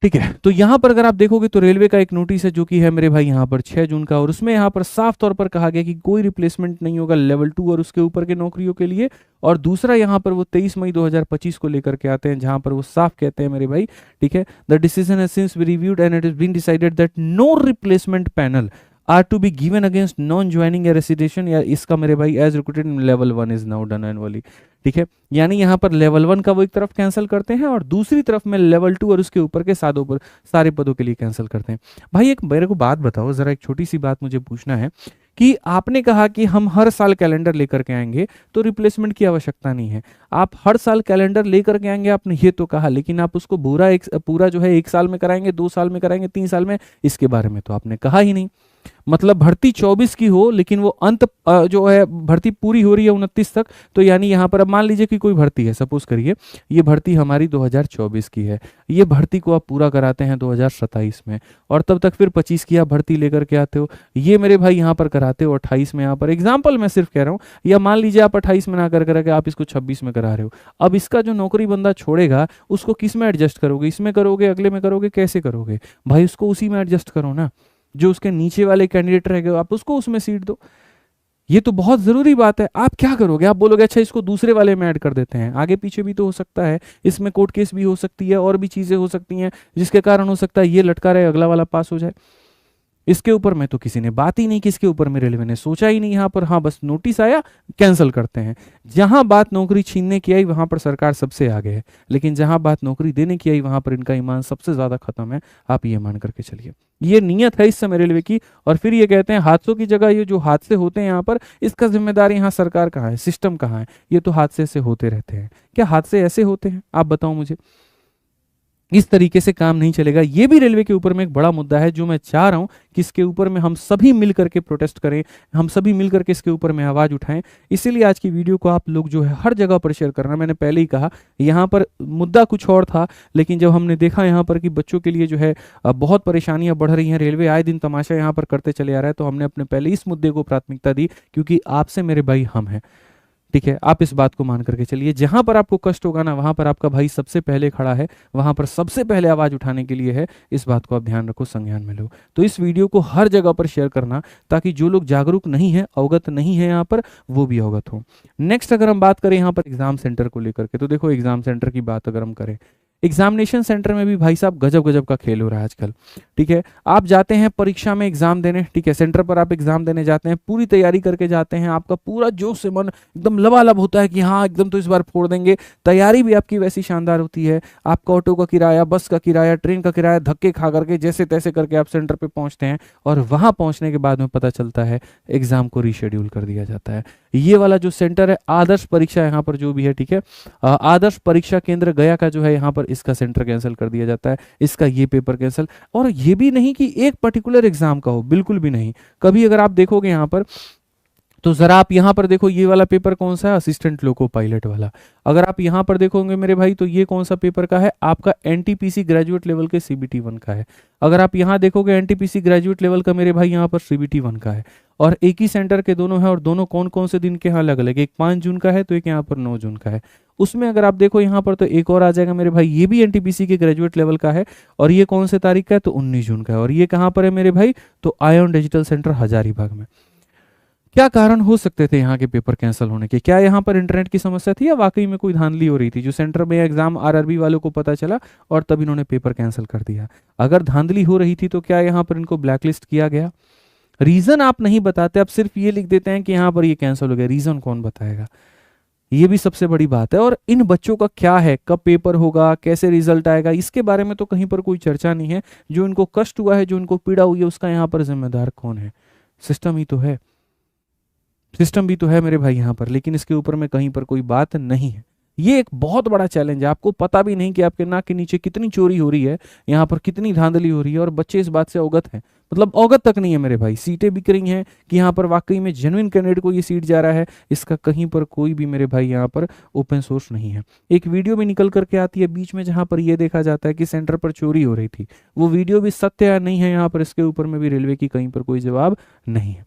Speaker 1: ठीक है। तो यहां पर अगर आप देखोगे तो रेलवे का एक नोटिस है जो कि है मेरे भाई यहाँ पर 6 जून का, और उसमें यहाँ पर साफ तौर पर कहा गया कि कोई रिप्लेसमेंट नहीं होगा लेवल 2 और उसके ऊपर के नौकरियों के लिए। और दूसरा यहाँ पर वो 23 मई 2025 को लेकर के आते हैं, जहां पर वो साफ कहते हैं मेरे भाई, ठीक है, the decision has since be reviewed and it has been decided that no replacement panel are to be given against non joining या रेसिडेशन, या इसका मेरे भाई as recruited in level 1 is now done annually, ठीक है। यानी यहाँ पर लेवल 1 का वो एक तरफ कैंसिल करते हैं और दूसरी तरफ में लेवल 2 और उसके ऊपर के सारे पदों के लिए कैंसिल करते हैं। भाई एक मेरे को बात बताओ जरा, एक छोटी सी बात मुझे पूछना है कि आपने कहा कि हम हर साल कैलेंडर लेकर के आएंगे तो रिप्लेसमेंट की आवश्यकता नहीं है। आप हर साल कैलेंडर लेकर के आएंगे, आपने ये तो कहा, लेकिन आप उसको पूरा जो है 1 साल में कराएंगे, 2 साल में कराएंगे, 3 साल में, इसके बारे में तो आपने कहा ही नहीं। मतलब भर्ती 24 की हो लेकिन वो अंत जो है भर्ती पूरी हो रही है 29 तक, तो यानी यहाँ पर अब मान लीजिए कि कोई भर्ती है, सपोज करिए ये भर्ती हमारी 2024 की है, ये भर्ती को आप पूरा कराते हैं 2027 में, और तब तक फिर 25 की आप भर्ती लेकर के आते हो, ये मेरे भाई यहाँ पर कराते हो 28 में, यहाँ पर एग्जाम्पल मैं सिर्फ कह रहा हूँ, या मान लीजिए आप 28 में ना कर करके आप इसको 26 में करा रहे हो। अब इसका जो नौकरी बंदा छोड़ेगा उसको किस में एडजस्ट करोगे, इसमें करोगे, अगले में करोगे, कैसे करोगे भाई, उसको उसी में एडजस्ट करो ना, जो उसके नीचे वाले कैंडिडेट रह गए आप उसको उसमें सीट दो। ये तो बहुत जरूरी बात है। आप क्या करोगे, आप बोलोगे अच्छा इसको दूसरे वाले में ऐड कर देते हैं, आगे पीछे भी तो हो सकता है, इसमें कोर्ट केस भी हो सकती है और भी चीजें हो सकती हैं जिसके कारण हो सकता है ये लटका रहे अगला वाला पास हो जाए। इसके ऊपर में तो किसी ने बात ही नहीं, किसके ऊपर में रेलवे ने सोचा ही नहीं यहाँ पर। हाँ बस नोटिस आया, कैंसिल करते हैं। जहां बात नौकरी छीनने की आई वहां पर सरकार सबसे आगे है, लेकिन जहां बात नौकरी देने की आई वहां पर इनका ईमान सबसे ज्यादा खत्म है। आप ये मान करके चलिए, ये नियत है इस समय रेलवे की। और फिर ये कहते हैं हादसों की जगह ये जो हादसे होते हैं यहाँ पर, इसका जिम्मेदार यहाँ सरकार कहाँ है, सिस्टम कहाँ है, ये तो हादसे से होते रहते हैं। क्या हादसे ऐसे होते हैं, आप बताओ मुझे। इस तरीके से काम नहीं चलेगा। ये भी रेलवे के ऊपर में एक बड़ा मुद्दा है जो मैं चाह रहा हूं कि इसके ऊपर में हम सभी मिल करके प्रोटेस्ट करें, हम सभी मिल करके इसके ऊपर में आवाज उठाएं। इसीलिए आज की वीडियो को आप लोग जो है हर जगह पर शेयर करना। मैंने पहले ही कहा यहाँ पर मुद्दा कुछ और था, लेकिन जब हमने देखा यहाँ पर कि बच्चों के लिए जो है बहुत परेशानियां बढ़ रही हैं, रेलवे आए दिन तमाशा यहाँ पर करते चले आ रहा है, तो हमने अपने पहले इस मुद्दे को प्राथमिकता दी, क्योंकि आपसे मेरे भाई हम हैं। ठीक है, आप इस बात को मान करके चलिए, जहां पर आपको कष्ट होगा ना वहां पर आपका भाई सबसे पहले खड़ा है, वहां पर सबसे पहले आवाज उठाने के लिए है। इस बात को आप ध्यान रखो, संज्ञान में लो। तो इस वीडियो को हर जगह पर शेयर करना, ताकि जो लोग जागरूक नहीं है, अवगत नहीं है यहाँ पर, वो भी अवगत हो। नेक्स्ट अगर हम बात करें यहाँ पर एग्जाम सेंटर को लेकर के, तो देखो एग्जाम सेंटर की बात अगर हम करें, एग्जामिनेशन सेंटर में भी भाई साहब गजब गजब का खेल हो रहा है आजकल। ठीक है, आप जाते हैं परीक्षा में एग्जाम देने, ठीक है, सेंटर पर आप एग्जाम देने जाते हैं, पूरी तैयारी करके जाते हैं, आपका पूरा जोश से मन एकदम लबालब होता है कि हाँ एकदम तो इस बार फोड़ देंगे। तैयारी भी आपकी वैसी शानदार होती है, आपका ऑटो का किराया, बस का किराया, ट्रेन का किराया धक्के खा करके जैसे तैसे करके आप सेंटर पे पहुंचते हैं, और वहां पहुंचने के बाद में पता चलता है एग्जाम को रीशेड्यूल कर दिया जाता है। ये वाला जो सेंटर है आदर्श परीक्षा यहाँ पर जो भी है, ठीक है, आदर्श परीक्षा केंद्र गया का जो है यहाँ पर इसका सेंटर कैंसिल कर दिया जाता है, इसका ये पेपर कैंसिल। और ये भी नहीं कि एक पर्टिकुलर एग्जाम का हो, बिल्कुल भी नहीं। कभी अगर आप देखोगे यहाँ पर, तो जरा आप यहाँ पर देखो, ये वाला पेपर कौन सा है, असिस्टेंट लोको पायलट वाला। अगर आप यहाँ पर देखोगे मेरे भाई, तो ये कौन सा पेपर का है, आपका एनटीपीसी ग्रेजुएट लेवल के सीबीटी 1 का है। अगर आप यहाँ देखोगे एनटीपीसी ग्रेजुएट लेवल का मेरे भाई यहाँ पर सीबीटी 1 का है, और एक ही सेंटर के दोनों है, और दोनों कौन कौन से दिन के यहाँ अलग अलग, एक 5 जून का है तो एक यहाँ पर 9 जून का है। उसमें अगर आप देखो यहाँ पर, तो एक और आ जाएगा मेरे भाई, ये भी एनटीपीसी के ग्रेजुएट लेवल का है, और ये कौन से तारीख का है, तो 19 जून का है। और ये कहाँ पर है मेरे भाई, तो आयोन डिजिटल सेंटर हजारीबाग में। क्या कारण हो सकते थे यहाँ के पेपर कैंसिल होने के? क्या यहाँ पर इंटरनेट की समस्या थी, या वाकई में कोई धांधली हो रही थी, जो सेंटर में एग्जाम आरआरबी वालों को पता चला और तब इन्होंने पेपर कैंसिल कर दिया? अगर धांधली हो रही थी तो क्या यहाँ पर इनको ब्लैकलिस्ट किया गया? रीजन आप नहीं बताते, आप सिर्फ ये लिख देते हैं कि यहाँ पर ये कैंसिल हो गया, रीजन कौन बताएगा? ये भी सबसे बड़ी बात है। और इन बच्चों का क्या है, कब पेपर होगा, कैसे रिजल्ट आएगा, इसके बारे में तो कहीं पर कोई चर्चा नहीं है। जो इनको कष्ट हुआ है, जो इनको पीड़ा हुई है, उसका यहाँ पर जिम्मेदार कौन है? सिस्टम ही तो है, सिस्टम भी तो है मेरे भाई यहाँ पर, लेकिन इसके ऊपर में कहीं पर कोई बात नहीं है। ये एक बहुत बड़ा चैलेंज है, आपको पता भी नहीं कि आपके नाक के नीचे कितनी चोरी हो रही है, यहाँ पर कितनी धांधली हो रही है, और बच्चे इस बात से अवगत हैं, मतलब अवगत तक नहीं है मेरे भाई। सीटें बिक रही हैं कि यहाँ पर वाकई में जेन्युइन कैंडिडेट को ये सीट जा रहा है, इसका कहीं पर कोई भी मेरे भाई यहाँ पर ओपन सोर्स नहीं है। एक वीडियो भी निकल करके आती है बीच में, जहाँ पर यह देखा जाता है कि सेंटर पर चोरी हो रही थी। वो वीडियो भी सत्य या नहीं है यहाँ पर, इसके ऊपर में भी रेलवे की कहीं पर कोई जवाब नहीं है।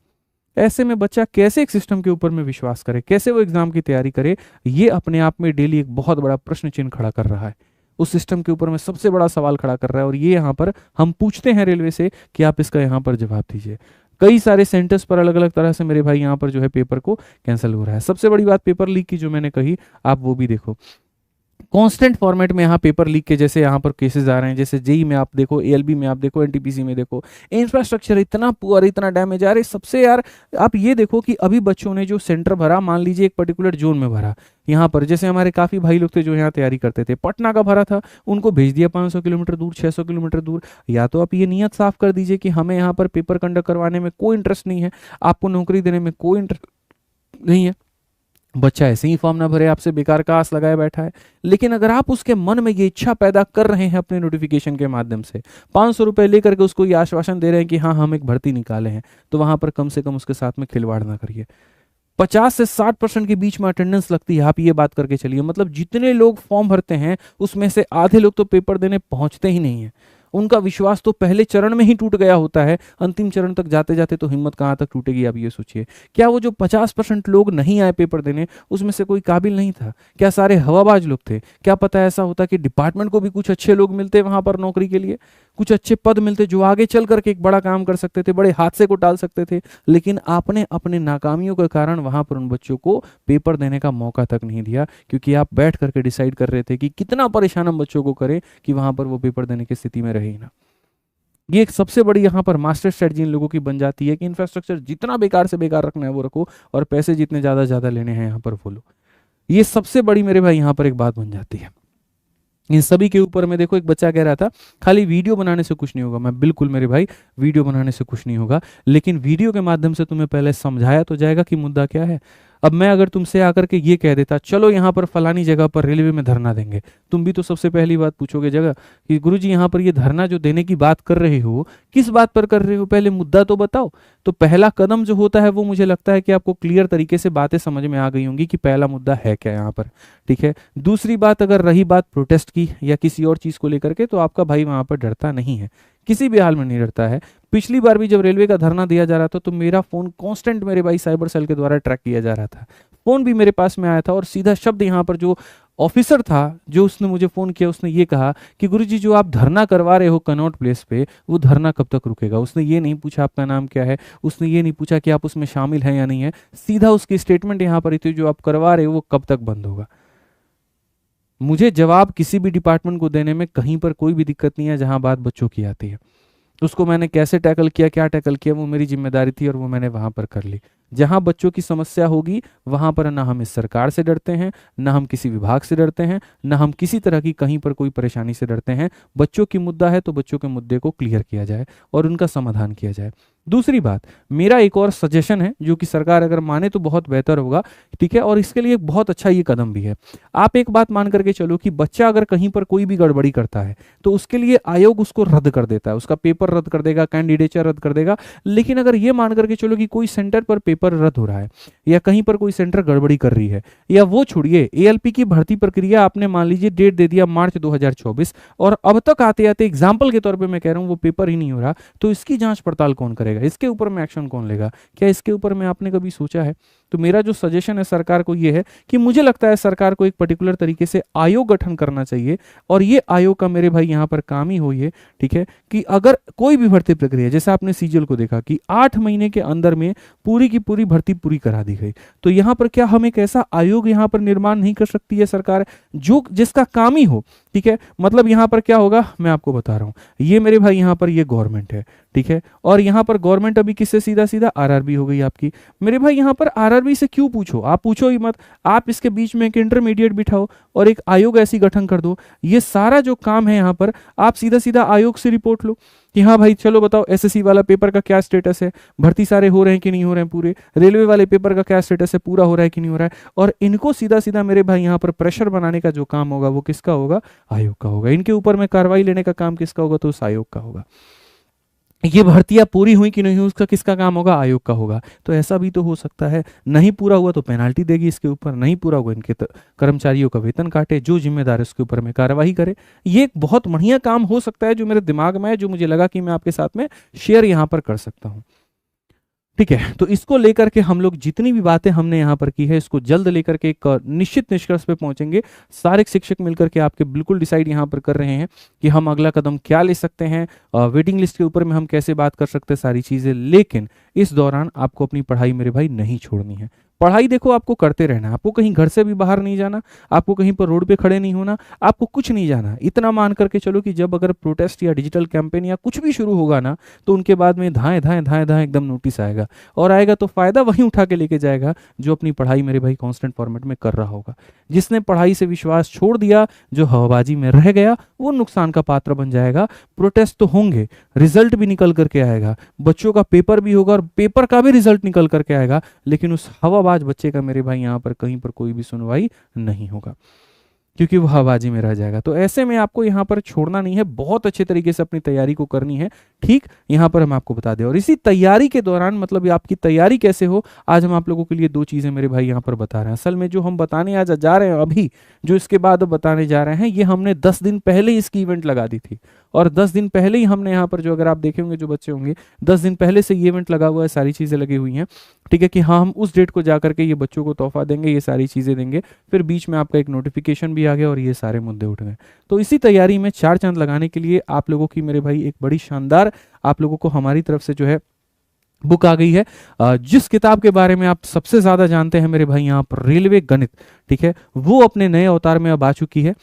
Speaker 1: ऐसे में बच्चा कैसे एक सिस्टम के ऊपर में विश्वास करे, कैसे वो एग्जाम की तैयारी करे? ये अपने आप में डेली एक बहुत बड़ा प्रश्न चिन्ह खड़ा कर रहा है, उस सिस्टम के ऊपर में सबसे बड़ा सवाल खड़ा कर रहा है। और ये यहाँ पर हम पूछते हैं रेलवे से कि आप इसका यहाँ पर जवाब दीजिए। कई सारे सेंटर्स पर अलग अलग तरह से मेरे भाई यहाँ पर जो है पेपर को कैंसिल हो रहा है। सबसे बड़ी बात पेपर लीक की जो मैंने कही, आप वो भी देखो। कांस्टेंट फॉर्मेट में यहाँ पेपर लीक के जैसे यहाँ पर केसेस आ रहे हैं, जैसे जेई में आप देखो, एएलबी में आप देखो, एनटीपीसी में देखो। इंफ्रास्ट्रक्चर इतना पुअर, इतना डैमेज आ रहा है। सबसे यार आप ये देखो कि अभी बच्चों ने जो सेंटर भरा, मान लीजिए एक पर्टिकुलर जोन में भरा, यहाँ पर जैसे हमारे काफी भाई लोग थे जो यहाँ तैयारी करते थे, पटना का भरा था, उनको भेज दिया 500 किलोमीटर दूर, 600 किलोमीटर दूर। या तो आप ये नियत साफ कर दीजिए कि हमें यहाँ पर पेपर कंडक्ट करवाने में कोई इंटरेस्ट नहीं है, आपको नौकरी देने में कोई इंटरेस्ट नहीं है, बच्चा ऐसे ही फॉर्म ना भरे, आपसे बेकार का आस लगाए बैठा है। लेकिन अगर आप उसके मन में ये इच्छा पैदा कर रहे हैं अपने नोटिफिकेशन के माध्यम से, 500 रुपए लेकर के उसको ये आश्वासन दे रहे हैं कि हाँ हम एक भर्ती निकाले हैं, तो वहां पर कम से कम उसके साथ में खिलवाड़ ना करिए। 50 से 60% के बीच में अटेंडेंस लगती है, आप ये बात करके चलिए। मतलब जितने लोग फॉर्म भरते हैं उसमें से आधे लोग तो पेपर देने पहुंचते ही नहीं है। उनका विश्वास तो पहले चरण में ही टूट गया होता है, अंतिम चरण तक जाते जाते तो हिम्मत कहाँ तक टूटेगी, आप ये सोचिए। क्या वो जो 50% लोग नहीं आए पेपर देने, उसमें से कोई काबिल नहीं था? क्या सारे हवाबाज लोग थे? क्या पता ऐसा होता कि डिपार्टमेंट को भी कुछ अच्छे लोग मिलते वहां पर नौकरी के लिए, कुछ अच्छे पद मिलते जो आगे चल करके एक बड़ा काम कर सकते थे, बड़े हादसे को टाल सकते थे। लेकिन आपने अपने नाकामियों के कारण वहां पर उन बच्चों को पेपर देने का मौका तक नहीं दिया, क्योंकि आप बैठ करके डिसाइड कर रहे थे कि कितना परेशान हम बच्चों को करें कि वहां पर वो पेपर देने की स्थिति में रहे ही ना। ये एक सबसे बड़ी यहाँ पर मास्टर स्ट्रेटजी इन लोगों की बन जाती है कि इंफ्रास्ट्रक्चर जितना बेकार से बेकार रखना है वो रखो, और पैसे जितने ज्यादा लेने हैं यहाँ पर वो लो। ये सबसे बड़ी मेरे भाई यहाँ पर एक बात बन जाती है। इन सभी के ऊपर में देखो, एक बच्चा कह रहा था खाली वीडियो बनाने से कुछ नहीं होगा। मैं बिल्कुल मेरे भाई, वीडियो बनाने से कुछ नहीं होगा, लेकिन वीडियो के माध्यम से तुम्हें पहले समझाया तो जाएगा कि मुद्दा क्या है। अब मैं अगर तुमसे आकर के ये कह देता चलो यहाँ पर फलानी जगह पर रेलवे में धरना देंगे, तुम भी तो सबसे पहली बात पूछोगे जगह कि गुरुजी यहाँ पर ये धरना जो देने की बात कर रहे हो किस बात पर कर रहे हो, पहले मुद्दा तो बताओ। तो पहला कदम जो होता है वो मुझे लगता है कि आपको क्लियर तरीके से बातें समझ में आ गई होंगी कि पहला मुद्दा है क्या यहाँ पर, ठीक है। दूसरी बात, अगर रही बात प्रोटेस्ट की या किसी और चीज को लेकर के, तो आपका भाई वहां पर डरता नहीं है, किसी भी हाल में नहीं डरता है। पिछली बार भी जब रेलवे का धरना दिया जा रहा था तो मेरा फोन कांस्टेंट मेरे भाई साइबर सेल के द्वारा ट्रैक किया जा रहा था, फोन भी मेरे पास में आया था और सीधा शब्द यहाँ पर जो ऑफिसर था जो उसने मुझे फोन किया, उसने ये कहा कि गुरुजी जो आप धरना करवा रहे हो कनॉट प्लेस पे, वो धरना कब तक रुकेगा। उसने ये नहीं पूछा आपका नाम क्या है, उसने ये नहीं पूछा कि आप उसमें शामिल हैं या नहीं है, सीधा उसकी स्टेटमेंट यहाँ पर थी जो आप करवा रहे हो वो कब तक बंद होगा। मुझे जवाब किसी भी डिपार्टमेंट को देने में कहीं पर कोई भी दिक्कत नहीं है जहां बात बच्चों की आती है। उसको मैंने कैसे टैकल किया, क्या टैकल किया, वो मेरी जिम्मेदारी थी और वो मैंने वहां पर कर ली। जहां बच्चों की समस्या होगी वहां पर ना हम इस सरकार से डरते हैं, ना हम किसी विभाग से डरते हैं, ना हम किसी तरह की कहीं पर कोई परेशानी से डरते हैं। बच्चों की मुद्दा है तो बच्चों के मुद्दे को क्लियर किया जाए और उनका समाधान किया जाए। दूसरी बात, मेरा एक और सजेशन है जो कि सरकार अगर माने तो बहुत बेहतर होगा, ठीक है, और इसके लिए एक बहुत अच्छा ये कदम भी है। आप एक बात मान करके चलो कि बच्चा अगर कहीं पर कोई भी गड़बड़ी करता है तो उसके लिए आयोग उसको रद्द कर देता है, उसका पेपर रद्द कर देगा, कैंडिडेचर रद्द कर देगा। लेकिन अगर ये मान करके चलो कि कोई सेंटर पर पेपर रद्द हो रहा है या कहीं पर कोई सेंटर गड़बड़ी कर रही है, या वो छोड़िए एएलपी की भर्ती प्रक्रिया आपने मान लीजिए डेट दे दिया मार्च 2024 और अब तक आते आते एग्जाम्पल के तौर पर मैं कह रहा हूं वो पेपर ही नहीं हो रहा, तो इसकी जांच पड़ताल कौन करेगा, इसके ऊपर में एक्शन कौन लेगा, क्या इसके ऊपर में आपने कभी सोचा है। तो मेरा जो सजेशन है सरकार को ये है कि मुझे लगता है सरकार को एक पर्टिकुलर तरीके से आयोग गठन करना चाहिए और ये आयोग का मेरे भाई यहाँ पर काम ही हो ये, ठीक है, कि अगर कोई भी भर्ती प्रक्रिया, जैसे आपने सीजीएल को देखा कि 8 महीने के अंदर में पूरी की पूरी भर्ती पूरी करा दी गई, तो यहाँ पर क्या हम एक ऐसा आयोग यहाँ पर निर्माण नहीं कर सकती है सरकार जो जिसका काम ही हो, ठीक है। मतलब यहाँ पर क्या होगा मैं आपको बता रहा हूँ, ये मेरे भाई यहाँ पर ये गवर्नमेंट है, ठीक है, और यहाँ पर गवर्नमेंट अभी किससे सीधा सीधा आरआरबी हो गई आपकी। मेरे भाई यहाँ पर आरआरबी से क्यों पूछो, आप पूछो ही मत, आप इसके बीच में एक इंटरमीडिएट बिठाओ और एक आयोग ऐसी गठन कर दो। ये सारा जो काम है यहाँ पर आप सीधा सीधा आयोग से रिपोर्ट लो कि हाँ भाई चलो बताओ एसएससी वाला पेपर का क्या स्टेटस है, भर्ती सारे हो रहे हैं कि नहीं हो रहे हैं पूरे, रेलवे वाले पेपर का क्या स्टेटस है, पूरा हो रहा है कि नहीं हो रहा है। और इनको सीधा सीधा मेरे भाई यहाँ पर प्रेशर बनाने का जो काम होगा वो किसका होगा, आयोग का होगा। इनके ऊपर में कार्रवाई लेने का काम किसका होगा, तो उस आयोग का होगा। ये भर्तियां पूरी हुई कि नहीं हुई उसका किसका काम होगा, आयोग का होगा। तो ऐसा भी तो हो सकता है, नहीं पूरा हुआ तो पेनाल्टी देगी इसके ऊपर, नहीं पूरा हुआ इनके कर्मचारियों का वेतन काटे, जो जिम्मेदार है उसके ऊपर में कार्रवाई करे। ये एक बहुत बढ़िया काम हो सकता है जो मेरे दिमाग में है, जो मुझे लगा कि मैं आपके साथ में शेयर यहाँ पर कर सकता हूँ, ठीक है। तो इसको लेकर के हम लोग जितनी भी बातें हमने यहाँ पर की है इसको जल्द लेकर के एक निश्चित निष्कर्ष पे पहुंचेंगे। सारे शिक्षक मिलकर के आपके बिल्कुल डिसाइड यहाँ पर कर रहे हैं कि हम अगला कदम क्या ले सकते हैं, वेटिंग लिस्ट के ऊपर में हम कैसे बात कर सकते हैं, सारी चीज़ें। लेकिन इस दौरान आपको अपनी पढ़ाई मेरे भाई नहीं छोड़नी है। पढ़ाई देखो आपको करते रहना है, आपको कहीं घर से भी बाहर नहीं जाना, आपको कहीं पर रोड पे खड़े नहीं होना, आपको कुछ नहीं जाना। इतना मान करके चलो कि जब अगर प्रोटेस्ट या डिजिटल कैंपेन या कुछ भी शुरू होगा ना तो उनके बाद में धाएं धाएं धाएं धाएं एकदम नोटिस आएगा, और आएगा तो फायदा वहीं उठा के लेके जाएगा जो अपनी पढ़ाई मेरे भाई कांस्टेंट फॉर्मेट में कर रहा होगा। जिसने पढ़ाई से विश्वास छोड़ दिया, जो हवाबाजी में रह गया, वो नुकसान का पात्र बन जाएगा। प्रोटेस्ट तो होंगे, रिजल्ट भी निकल करके आएगा, बच्चों का पेपर भी होगा और पेपर का भी रिजल्ट निकल करके आएगा, लेकिन उस हवाबाज बच्चे का मेरे भाई यहाँ पर कहीं पर कोई भी सुनवाई नहीं होगा क्योंकि वो हवाबाजी में रह जाएगा। तो ऐसे में आपको यहाँ पर छोड़ना नहीं है, बहुत अच्छे तरीके से अपनी तैयारी को करनी है, ठीक। यहाँ पर हम आपको बता दें और इसी तैयारी के दौरान मतलब आपकी तैयारी कैसे हो, आज हम आप लोगों के लिए 2 चीज़ें मेरे भाई यहाँ पर बता रहे हैं। असल में जो हम बताने आज जा रहे हैं, अभी जो इसके बाद बताने जा रहे हैं, ये हमने 10 दिन पहले ही इसकी इवेंट लगा दी थी और 10 दिन पहले ही हमने यहाँ पर जो अगर आप देखे होंगे जो बच्चे होंगे 10 दिन पहले से ये इवेंट लगा हुआ है, सारी चीज़ें लगी हुई हैं, ठीक है, कि हाँ हम उस डेट को जा करके ये बच्चों को तोहफा देंगे, ये सारी चीज़ें देंगे। फिर बीच में आपका एक नोटिफिकेशन भी आ गया और ये सारे मुद्दे उठ गए। तो इसी तैयारी में 4 चांद लगाने के लिए आप लोगों की मेरे भाई एक बड़ी शानदार आप लोगों को हमारी तरफ से जो है बुक आ गई है। जिस किताब के बारे में आप सबसे ज्यादा जानते हैं मेरे भाई यहाँ पर, रेलवे गणित, ठीक है, वो अपने नए अवतार में अब आ चुकी है।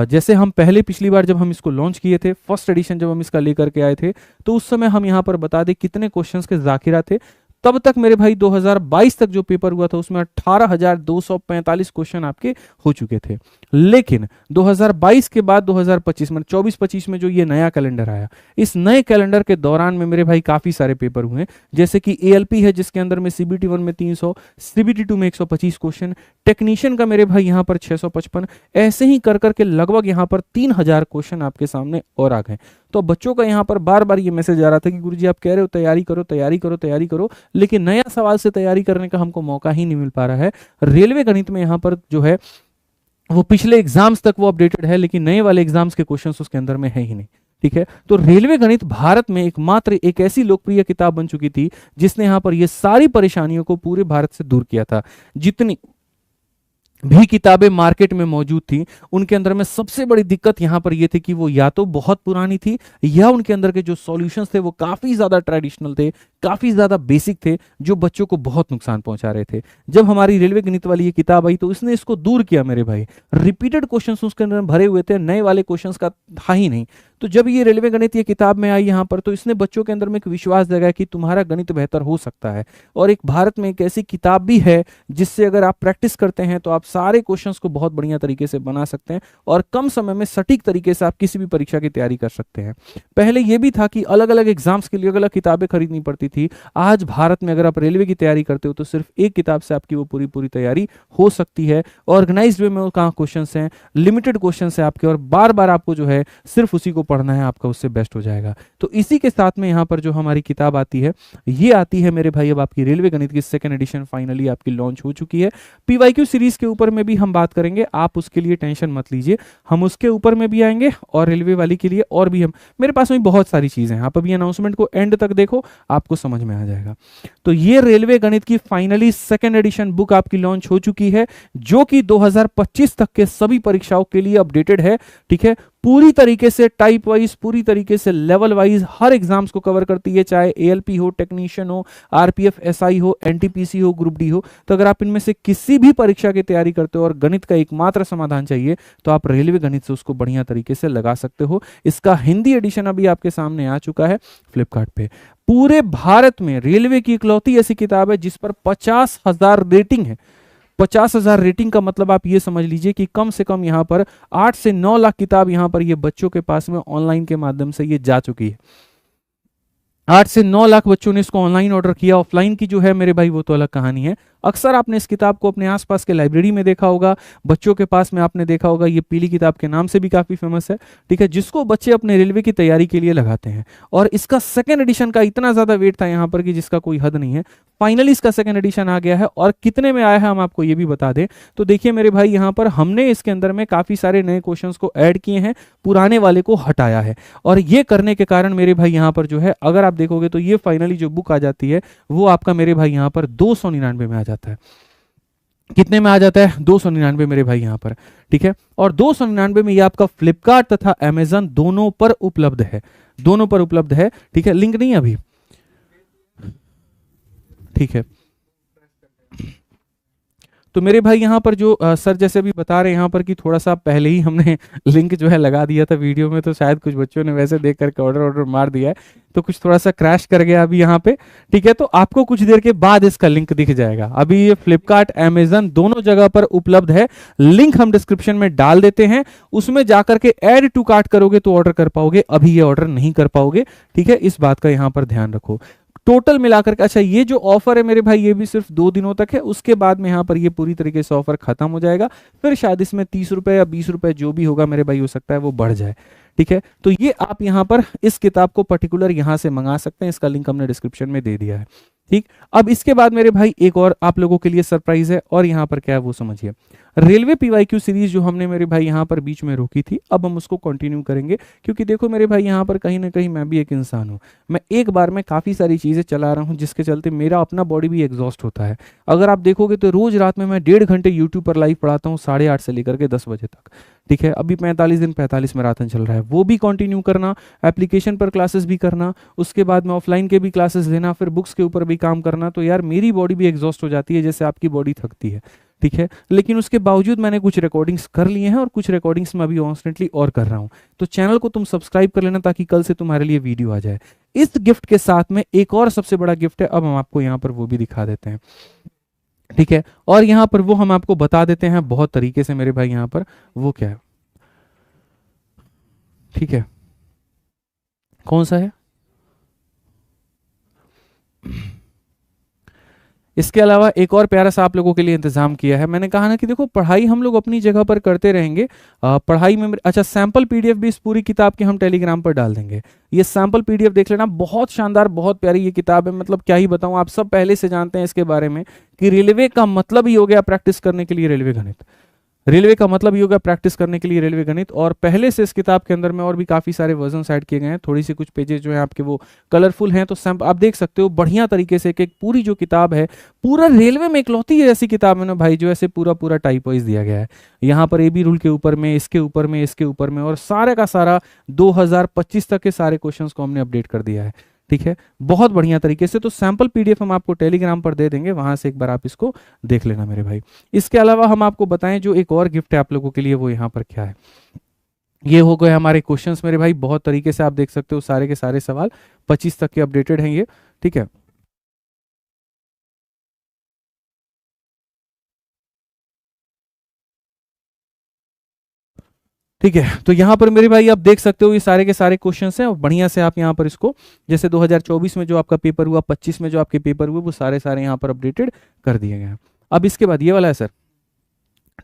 Speaker 1: जैसे हम पहले पिछली बार जब हम इसको लॉन्च किए थे, फर्स्ट एडिशन जब हम इसका लेकर के आए थे, तो उस समय हम यहाँ पर बता दें कितने क्वेश्चंस के जाकिरा थे। तब तक मेरे भाई 2022 तक जो पेपर हुआ था उसमें 18,245 क्वेश्चन आपके हो चुके थे। लेकिन 2022 के बाद 2025 में 24-25 में जो ये नया कैलेंडर आया, इस नए कैलेंडर के दौरान में मेरे भाई काफी सारे पेपर हुए, जैसे कि एएलपी है जिसके अंदर में सीबीटी 1 में 300, सीबीटी 2 में 125 क्वेश्चन, टेक्नीशियन का मेरे भाई यहाँ पर 655, ऐसे ही कर करके लगभग यहाँ पर 3000 क्वेश्चन आपके सामने और आ गए। तो बच्चों का यहाँ पर बार बार ये मैसेज आ रहा था कि गुरुजी आप कह रहे हो तैयारी करो तैयारी करो तैयारी करो, लेकिन नया सवाल से तैयारी करने का हमको मौका ही नहीं मिल पा रहा है। रेलवे गणित में यहाँ पर जो है वो पिछले एग्जाम्स तक वो अपडेटेड है, लेकिन नए वाले एग्जाम्स के क्वेश्चंस उसके अंदर में है ही नहीं। ठीक है, तो रेलवे गणित भारत में एकमात्र एक ऐसी लोकप्रिय किताब बन चुकी थी जिसने यहाँ पर ये सारी परेशानियों को पूरे भारत से दूर किया था। जितनी भी किताबें मार्केट में मौजूद थी उनके अंदर में सबसे बड़ी दिक्कत यहां पर यह थी कि वो या तो बहुत पुरानी थी या उनके अंदर के जो सॉल्यूशंस थे वो काफी ज्यादा ट्रेडिशनल थे, काफी ज्यादा बेसिक थे, जो बच्चों को बहुत नुकसान पहुंचा रहे थे। जब हमारी रेलवे गणित वाली ये किताब आई तो इसने इसको दूर किया मेरे भाई। रिपीटेड क्वेश्चंस उसके अंदर भरे हुए थे, नए वाले क्वेश्चंस का था ही नहीं। तो जब ये रेलवे गणित ये किताब में आई यहाँ पर, तो इसने बच्चों के अंदर में एक विश्वास जगाया कि तुम्हारा गणित बेहतर हो सकता है। और एक भारत में एक ऐसी किताब भी है जिससे अगर आप प्रैक्टिस करते हैं तो आप सारे क्वेश्चंस को बहुत बढ़िया तरीके से बना सकते हैं और कम समय में सटीक तरीके से आप किसी भी परीक्षा की तैयारी कर सकते हैं। पहले यह भी था कि अलग अलग एग्जाम्स के लिए अलग अलग किताबें खरीदनी पड़ती थी। आज भारत में अगर आप रेलवे की तैयारी करते हो तो सिर्फ एक किताब से आपकी वो पूरी तैयारी हो सकती है। ऑर्गेनाइज्ड वे में कहाँ क्वेश्चन हैं, लिमिटेड क्वेश्चन है आपके, और बार बार आपको जो है सिर्फ उसी को पढ़ना है, आपका उससे बेस्ट हो जाएगा। तो इसी के साथ में यहाँ पर जो हमारी किताब आती है, ये आती है मेरे भाई अब आपकी रेलवे गणित की सेकंड एडिशन फाइनली आपकी लॉन्च हो चुकी है। पीवाईक्यू सीरीज के ऊपर में भी हम बात करेंगे, आप उसके लिए टेंशन मत लीजिए, हम उसके ऊपर में भी आएंगे और रेलवे वाली के लिए और भी हम, मेरे पास में बहुत सारी चीजें हैं। आप अभी अनाउंसमेंट को एंड तक देखो, आपको समझ में आ जाएगा। तो ये रेलवे गणित की फाइनली सेकंड एडिशन बुक आपकी लॉन्च हो चुकी है, जो कि 2025 तक के सभी परीक्षाओं के लिए अपडेटेड है। ठीक है, पूरी तरीके से टाइप वाइज, पूरी तरीके से लेवल वाइज हर एग्जाम्स को कवर करती है, चाहे एएलपी हो, टेक्नीशियन हो, आरपीएफ एसआई हो, एनटीपीसी हो, ग्रुप डी हो। तो अगर आप इनमें से किसी भी परीक्षा की तैयारी करते हो और गणित का एकमात्र समाधान चाहिए तो आप रेलवे गणित से उसको बढ़िया तरीके से लगा सकते हो। इसका हिंदी एडिशन अभी आपके सामने आ चुका है फ्लिपकार्ट पे। पूरे भारत में रेलवे की इकलौती ऐसी किताब है जिस पर 50,000 रेटिंग है। 50,000 रेटिंग का मतलब आप ये समझ लीजिए कि कम से कम यहाँ पर 8 से 9 लाख किताब यहाँ पर ये बच्चों के पास में ऑनलाइन के माध्यम से ये जा चुकी है। 8 से 9 लाख बच्चों ने इसको ऑनलाइन ऑर्डर किया। ऑफलाइन की जो है मेरे भाई वो तो अलग कहानी है। अक्सर आपने इस किताब को अपने आसपास के लाइब्रेरी में देखा होगा, बच्चों के पास में आपने देखा होगा, ये पीली किताब के नाम से भी काफी फेमस है। ठीक है, जिसको बच्चे अपने रेलवे की तैयारी के लिए लगाते हैं। और इसका सेकंड एडिशन का इतना ज्यादा वेट था यहाँ पर कि जिसका कोई हद नहीं है। फाइनली इसका सेकंड एडिशन आ गया है और कितने में आया है हम आपको ये भी बता दें। तो देखिए मेरे भाई, यहाँ पर हमने इसके अंदर में काफी सारे नए क्वेश्चंस को ऐड किए हैं, पुराने वाले को हटाया है। और ये करने के कारण मेरे भाई यहाँ पर जो है, अगर आप देखोगे तो ये फाइनली जो बुक आ जाती है वो आपका मेरे भाई यहाँ पर 299 में आ जाता है। कितने में आ जाता है? 299 मेरे भाई यहाँ पर। ठीक है, और 299 में ये आपका फ्लिपकार्ट तथा अमेजन दोनों पर उपलब्ध है, दोनों पर उपलब्ध है। ठीक है, लिंक नहीं है अभी। ठीक है, तो मेरे भाई यहाँ पर जो सर जैसे भी बता रहे हैं यहाँ पर कि थोड़ा सा पहले ही हमने लिंक जो है लगा दिया था वीडियो में, तो शायद कुछ बच्चों ने वैसे देख करके ऑर्डर मार दिया है, तो कुछ थोड़ा सा क्रैश कर गया अभी यहाँ पे। ठीक है, तो आपको कुछ देर के बाद इसका लिंक दिख जाएगा। अभी ये फ्लिपकार्ट अमेजन दोनों जगह पर उपलब्ध है। लिंक हम डिस्क्रिप्शन में डाल देते हैं, उसमें जाकर के ऐड टू कार्ट करोगे तो ऑर्डर कर पाओगे, अभी ये ऑर्डर नहीं कर पाओगे। ठीक है, इस बात का यहाँ पर ध्यान रखो। टोटल मिलाकर के, अच्छा ये जो ऑफर है मेरे भाई ये भी सिर्फ 2 दिनों तक है, उसके बाद में यहाँ पर ये पूरी तरीके से ऑफर खत्म हो जाएगा। फिर शायद इसमें 30 रुपए या 20 रुपए जो भी होगा मेरे भाई, हो सकता है वो बढ़ जाए। ठीक है, तो ये आप यहाँ पर इस किताब को पर्टिकुलर यहाँ से मंगा सकते हैं, इसका लिंक हमने डिस्क्रिप्शन में दे दिया है। ठीक, अब इसके बाद मेरे भाई एक और आप लोगों के लिए सरप्राइज है, और यहाँ पर क्या है वो समझिए। रेलवे पीवाईक्यू सीरीज जो हमने मेरे भाई यहाँ पर बीच में रोकी थी, अब हम उसको कंटिन्यू करेंगे, क्योंकि देखो मेरे भाई यहाँ पर कहीं ना कहीं मैं भी एक इंसान हूँ। मैं एक बार में काफ़ी सारी चीज़ें चला रहा हूँ, जिसके चलते मेरा अपना बॉडी भी एग्जॉस्ट होता है। अगर आप देखोगे तो रोज रात में मैं 1.5 घंटे यूट्यूब पर लाइव पढ़ाता हूँ, 8:30 से लेकर के 10 बजे तक। ठीक है, अभी 45 दिन 45 मैराथन चल रहा है, वो भी कंटिन्यू करना, एप्लीकेशन पर क्लासेस भी करना, उसके बाद में ऑफलाइन के भी क्लासेस लेना, फिर बुक्स के ऊपर भी काम करना। तो यार मेरी बॉडी भी एग्जॉस्ट हो जाती है जैसे आपकी बॉडी थकती है। ठीक है, लेकिन उसके बावजूद मैंने कुछ रिकॉर्डिंग्स कर लिए हैं और कुछ रिकॉर्डिंग्स मैं अभी कॉन्स्टेंटली और कर रहा हूं। तो चैनल को तुम सब्सक्राइब कर लेना ताकि कल से तुम्हारे लिए वीडियो आ जाए। इस गिफ्ट के साथ में एक और सबसे बड़ा गिफ्ट है, अब हम आपको यहाँ पर वो भी दिखा देते हैं। ठीक है, और यहाँ पर वो हम आपको बता देते हैं बहुत तरीके से मेरे भाई, यहाँ पर वो क्या है, ठीक है, कौन सा है। इसके अलावा एक और प्यारा सा आप लोगों के लिए इंतजाम किया है। मैंने कहा ना कि देखो, पढ़ाई हम लोग अपनी जगह पर करते रहेंगे, पढ़ाई में अच्छा सैंपल पीडीएफ भी इस पूरी किताब की हम टेलीग्राम पर डाल देंगे। ये सैंपल पीडीएफ देख लेना, बहुत शानदार बहुत प्यारी ये किताब है, मतलब क्या ही बताऊं, आप सब पहले से जानते हैं इसके बारे में कि रेलवे का मतलब ही हो गया प्रैक्टिस करने के लिए रेलवे गणित। रेलवे का मतलब ये होगा प्रैक्टिस करने के लिए रेलवे गणित। और पहले से इस किताब के अंदर में और भी काफ़ी सारे वर्जन ऐड किए गए हैं, थोड़ी सी कुछ पेजेस जो हैं आपके वो कलरफुल हैं, तो आप देख सकते हो बढ़िया तरीके से एक पूरी जो किताब है, पूरा रेलवे में इकलौती ऐसी किताब है ना भाई, जो ऐसे पूरा पूरा टाइप वाइज दिया गया है। यहाँ पर एबी रूल के ऊपर में, इसके ऊपर में, इसके ऊपर में, और सारे का सारा 2025 तक के सारे क्वेश्चंस को हमने अपडेट कर दिया है। ठीक है, बहुत बढ़िया तरीके से। तो सैंपल पीडीएफ हम आपको टेलीग्राम पर दे देंगे, वहां से एक बार आप इसको देख लेना मेरे भाई। इसके अलावा हम आपको बताएं जो एक और गिफ्ट है आप लोगों के लिए, वो यहाँ पर क्या है। ये हो गए हमारे क्वेश्चंस मेरे भाई, बहुत तरीके से आप देख सकते हो, सारे के सारे सवाल 25 तक के अपडेटेड हैं ये। ठीक है, ठीक है, तो यहाँ पर मेरे भाई आप देख सकते हो ये सारे के सारे क्वेश्चंस हैं, और बढ़िया से आप यहाँ पर इसको, जैसे 2024 में जो आपका पेपर हुआ, 25 में जो आपके पेपर हुए, वो सारे सारे यहाँ पर अपडेटेड कर दिए गए हैं। अब इसके बाद ये वाला है सर,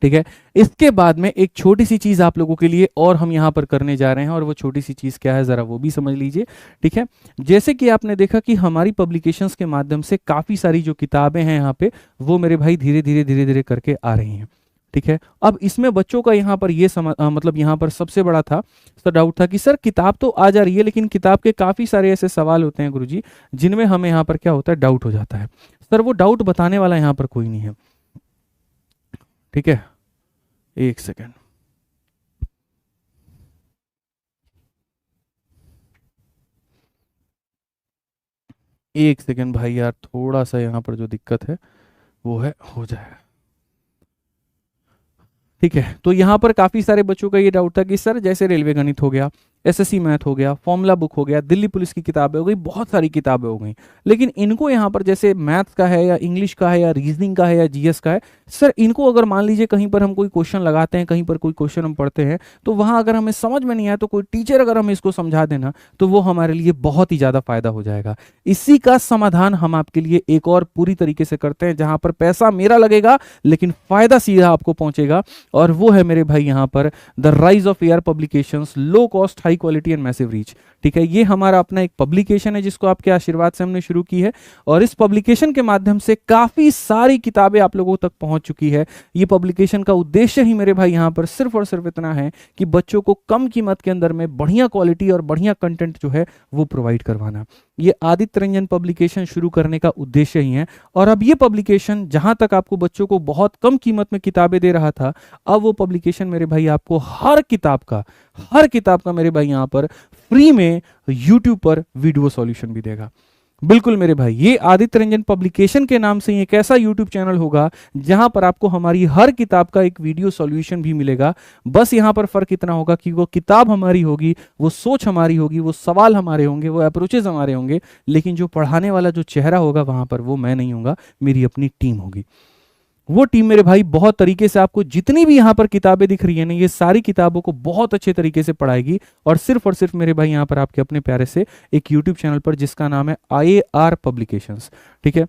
Speaker 1: ठीक है, इसके बाद में एक छोटी सी चीज आप लोगों के लिए और हम यहाँ पर करने जा रहे हैं, और वो छोटी सी चीज क्या है जरा वो भी समझ लीजिए। ठीक है, जैसे कि आपने देखा कि हमारी पब्लिकेशंस के माध्यम से काफी सारी जो किताबें हैं यहाँ पे, वो मेरे भाई धीरे धीरे धीरे धीरे करके आ रही हैं। ठीक है, अब इसमें बच्चों का यहाँ पर ये मतलब यहाँ पर सबसे बड़ा था सर डाउट था कि सर किताब तो आ जा रही है, लेकिन किताब के काफी सारे ऐसे सवाल होते हैं गुरुजी, जिनमें हमें यहाँ पर क्या होता है, डाउट हो जाता है। सर वो डाउट बताने वाला यहाँ पर कोई नहीं है। ठीक है, एक सेकेंड, एक सेकेंड भाई यार, थोड़ा सा यहाँ पर जो दिक्कत है वो है, हो जाएगा। ठीक है, तो यहाँ पर काफी सारे बच्चों का ये डाउट था कि सर जैसे रेलवे गणित हो गया, एसएससी मैथ हो गया, फॉर्मूला बुक हो गया, दिल्ली पुलिस की किताबें हो गई, बहुत सारी किताबें हो गई, लेकिन इनको यहाँ पर जैसे मैथ्स का है या इंग्लिश का है या रीजनिंग का है या जीएस का है, सर इनको अगर मान लीजिए कहीं पर हम कोई क्वेश्चन लगाते हैं, कहीं पर कोई क्वेश्चन हम पढ़ते हैं, तो वहाँ अगर हमें समझ में नहीं आया, तो कोई टीचर अगर हमें इसको समझा देना, तो वो हमारे लिए बहुत ही ज़्यादा फायदा हो जाएगा। इसी का समाधान हम आपके लिए एक और पूरी तरीके से करते हैं, जहाँ पर पैसा मेरा लगेगा लेकिन फायदा सीधा आपको पहुंचेगा, और वो है मेरे भाई यहाँ पर the rise of AR publications, low cost high quality and massive reach. ठीक है, ये हमारा अपना एक पब्लिकेशन है जिसको आपके आशीर्वाद से हमने शुरू की है, और इस पब्लिकेशन के माध्यम से काफी सारी किताबें आप लोगों तक पहुंच चुकी है। ये पब्लिकेशन का उद्देश्य ही मेरे भाई यहाँ पर सिर्फ और सिर्फ इतना है कि बच्चों को कम कीमत के अंदर में बढ़िया क्वालिटी और बढ़िया कंटेंट जो है वो प्रोवाइड करवाना। ये आदित्य रंजन पब्लिकेशन शुरू करने का उद्देश्य ही है। और अब ये पब्लिकेशन जहां तक आपको बच्चों को बहुत कम कीमत में किताबें दे रहा था, अब वो पब्लिकेशन मेरे भाई आपको हर किताब का मेरे भाई यहाँ पर फ्री में यूट्यूब पर वीडियो सॉल्यूशन भी देगा। बिल्कुल मेरे भाई, ये आदित्य रंजन पब्लिकेशन के नाम से एक ऐसा यूट्यूब चैनल होगा जहां पर आपको हमारी हर किताब का एक वीडियो सॉल्यूशन भी मिलेगा। बस यहां पर फर्क इतना होगा कि वो किताब हमारी होगी, वो सोच हमारी होगी, वो सवाल हमारे होंगे, वो अप्रोचेज हमारे होंगे, लेकिन जो पढ़ाने वाला जो चेहरा होगा वहां पर वो मैं नहीं होगा, मेरी अपनी टीम होगी। वो टीम मेरे भाई बहुत तरीके से आपको जितनी भी यहाँ पर किताबें दिख रही है ना, ये सारी किताबों को बहुत अच्छे तरीके से पढ़ाएगी, और सिर्फ मेरे भाई यहाँ पर आपके अपने प्यारे से एक यूट्यूब चैनल पर जिसका नाम है IAR पब्लिकेशंस। ठीक है,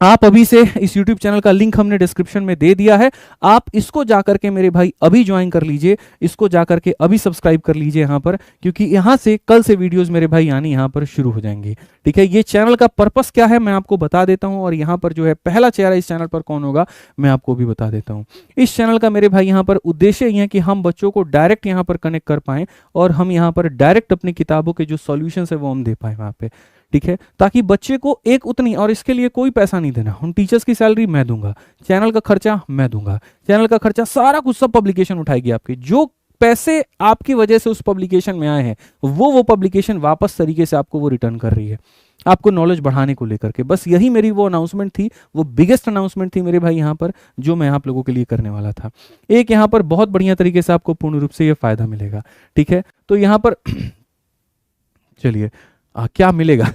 Speaker 1: आप अभी से इस YouTube चैनल का लिंक हमने डिस्क्रिप्शन में दे दिया है, आप इसको जाकर के मेरे भाई अभी ज्वाइन कर लीजिए, इसको जाकर के अभी सब्सक्राइब कर लीजिए यहाँ पर, क्योंकि यहाँ से कल से वीडियोस मेरे भाई आनी यहाँ पर शुरू हो जाएंगी। ठीक है, ये चैनल का पर्पस क्या है मैं आपको बता देता हूँ, और यहाँ पर जो है पहला चेहरा इस चैनल पर कौन होगा मैं आपको भी बता देता हूँ। इस चैनल का मेरे भाई यहाँ पर उद्देश्य ये है कि हम बच्चों को डायरेक्ट यहाँ पर कनेक्ट कर पाएं, और हम यहाँ पर डायरेक्ट अपनी किताबों के जो सॉल्यूशन है वो हम दे पाए वहाँ पे। ठीक है, ताकि बच्चे को एक उतनी, और इसके लिए कोई पैसा नहीं देना, उन टीचर्स की सैलरी मैं दूंगा, चैनल का खर्चा मैं दूंगा, चैनल का खर्चा सारा कुछ सब पब्लिकेशन उठाएगी आपकी। जो पैसे आपकी वजह से उस पब्लिकेशन में आए हैं वो पब्लिकेशन वापस तरीके से आपको वो रिटर्न कर रही है। आपको नॉलेज बढ़ाने को लेकर के। बस यही मेरी वो अनाउंसमेंट थी, वो बिगेस्ट अनाउंसमेंट थी मेरे भाई यहाँ पर, जो मैं आप लोगों के लिए करने वाला था। एक यहाँ पर बहुत बढ़िया तरीके से आपको पूर्ण रूप से ये फायदा मिलेगा, ठीक है। तो यहाँ पर चलिए क्या मिलेगा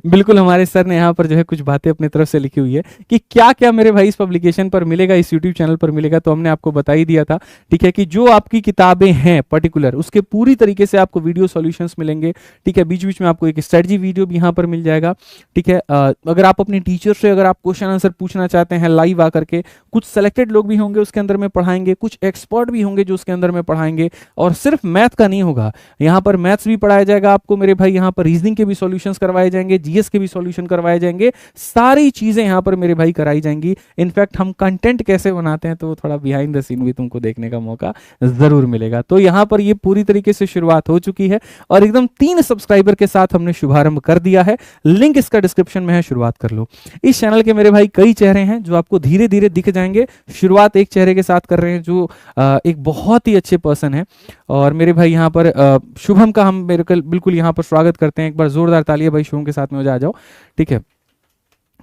Speaker 1: बिल्कुल हमारे सर ने यहाँ पर जो है कुछ बातें अपनी तरफ से लिखी हुई है कि क्या क्या मेरे भाई इस पब्लिकेशन पर मिलेगा, इस यूट्यूब चैनल पर मिलेगा। तो हमने आपको बता ही दिया था, ठीक है, कि जो आपकी किताबें हैं पर्टिकुलर, उसके पूरी तरीके से आपको वीडियो सॉल्यूशंस मिलेंगे, ठीक है। बीच बीच में आपको एक स्ट्रेटजी वीडियो भी यहाँ पर मिल जाएगा, ठीक है। अगर आप अपने टीचर से अगर आप क्वेश्चन आंसर पूछना चाहते हैं लाइव आकर के, कुछ सेलेक्टेड लोग भी होंगे उसके अंदर में पढ़ाएंगे, कुछ एक्सपर्ट भी होंगे जो उसके अंदर में पढ़ाएंगे। और सिर्फ मैथ का नहीं होगा, यहाँ पर मैथ्स भी पढ़ाया जाएगा आपको मेरे भाई, यहाँ पर रीजनिंग के भी सॉल्यूशंस करवाए जाएंगे, जीएस के भी सॉल्यूशन करवाए जाएंगे, सारी चीजें यहाँ पर मेरे भाई कराई जाएंगी। इनफैक्ट हम कंटेंट कैसे बनाते हैं तो थोड़ा बिहाइंड द सीन भी तुमको देखने का मौका जरूर मिलेगा। तो यहाँ पर ये पूरी तरीके से शुरुआत हो चुकी है और एकदम 3 सब्सक्राइबर के साथ हमने शुभारंभ कर दिया है। लिंक इसका डिस्क्रिप्शन में है, शुरुआत कर लो। इस चैनल के मेरे भाई कई चेहरे हैं जो आपको धीरे धीरे दिख जाएंगे। शुरुआत एक चेहरे के साथ कर रहे हैं जो एक बहुत ही अच्छे पर्सन है, और मेरे भाई यहाँ पर शुभम का हम बिल्कुल यहाँ पर स्वागत करते हैं। एक बार जोरदार तालियां भाई शुभम के साथ में हो जाओ, ठीक है।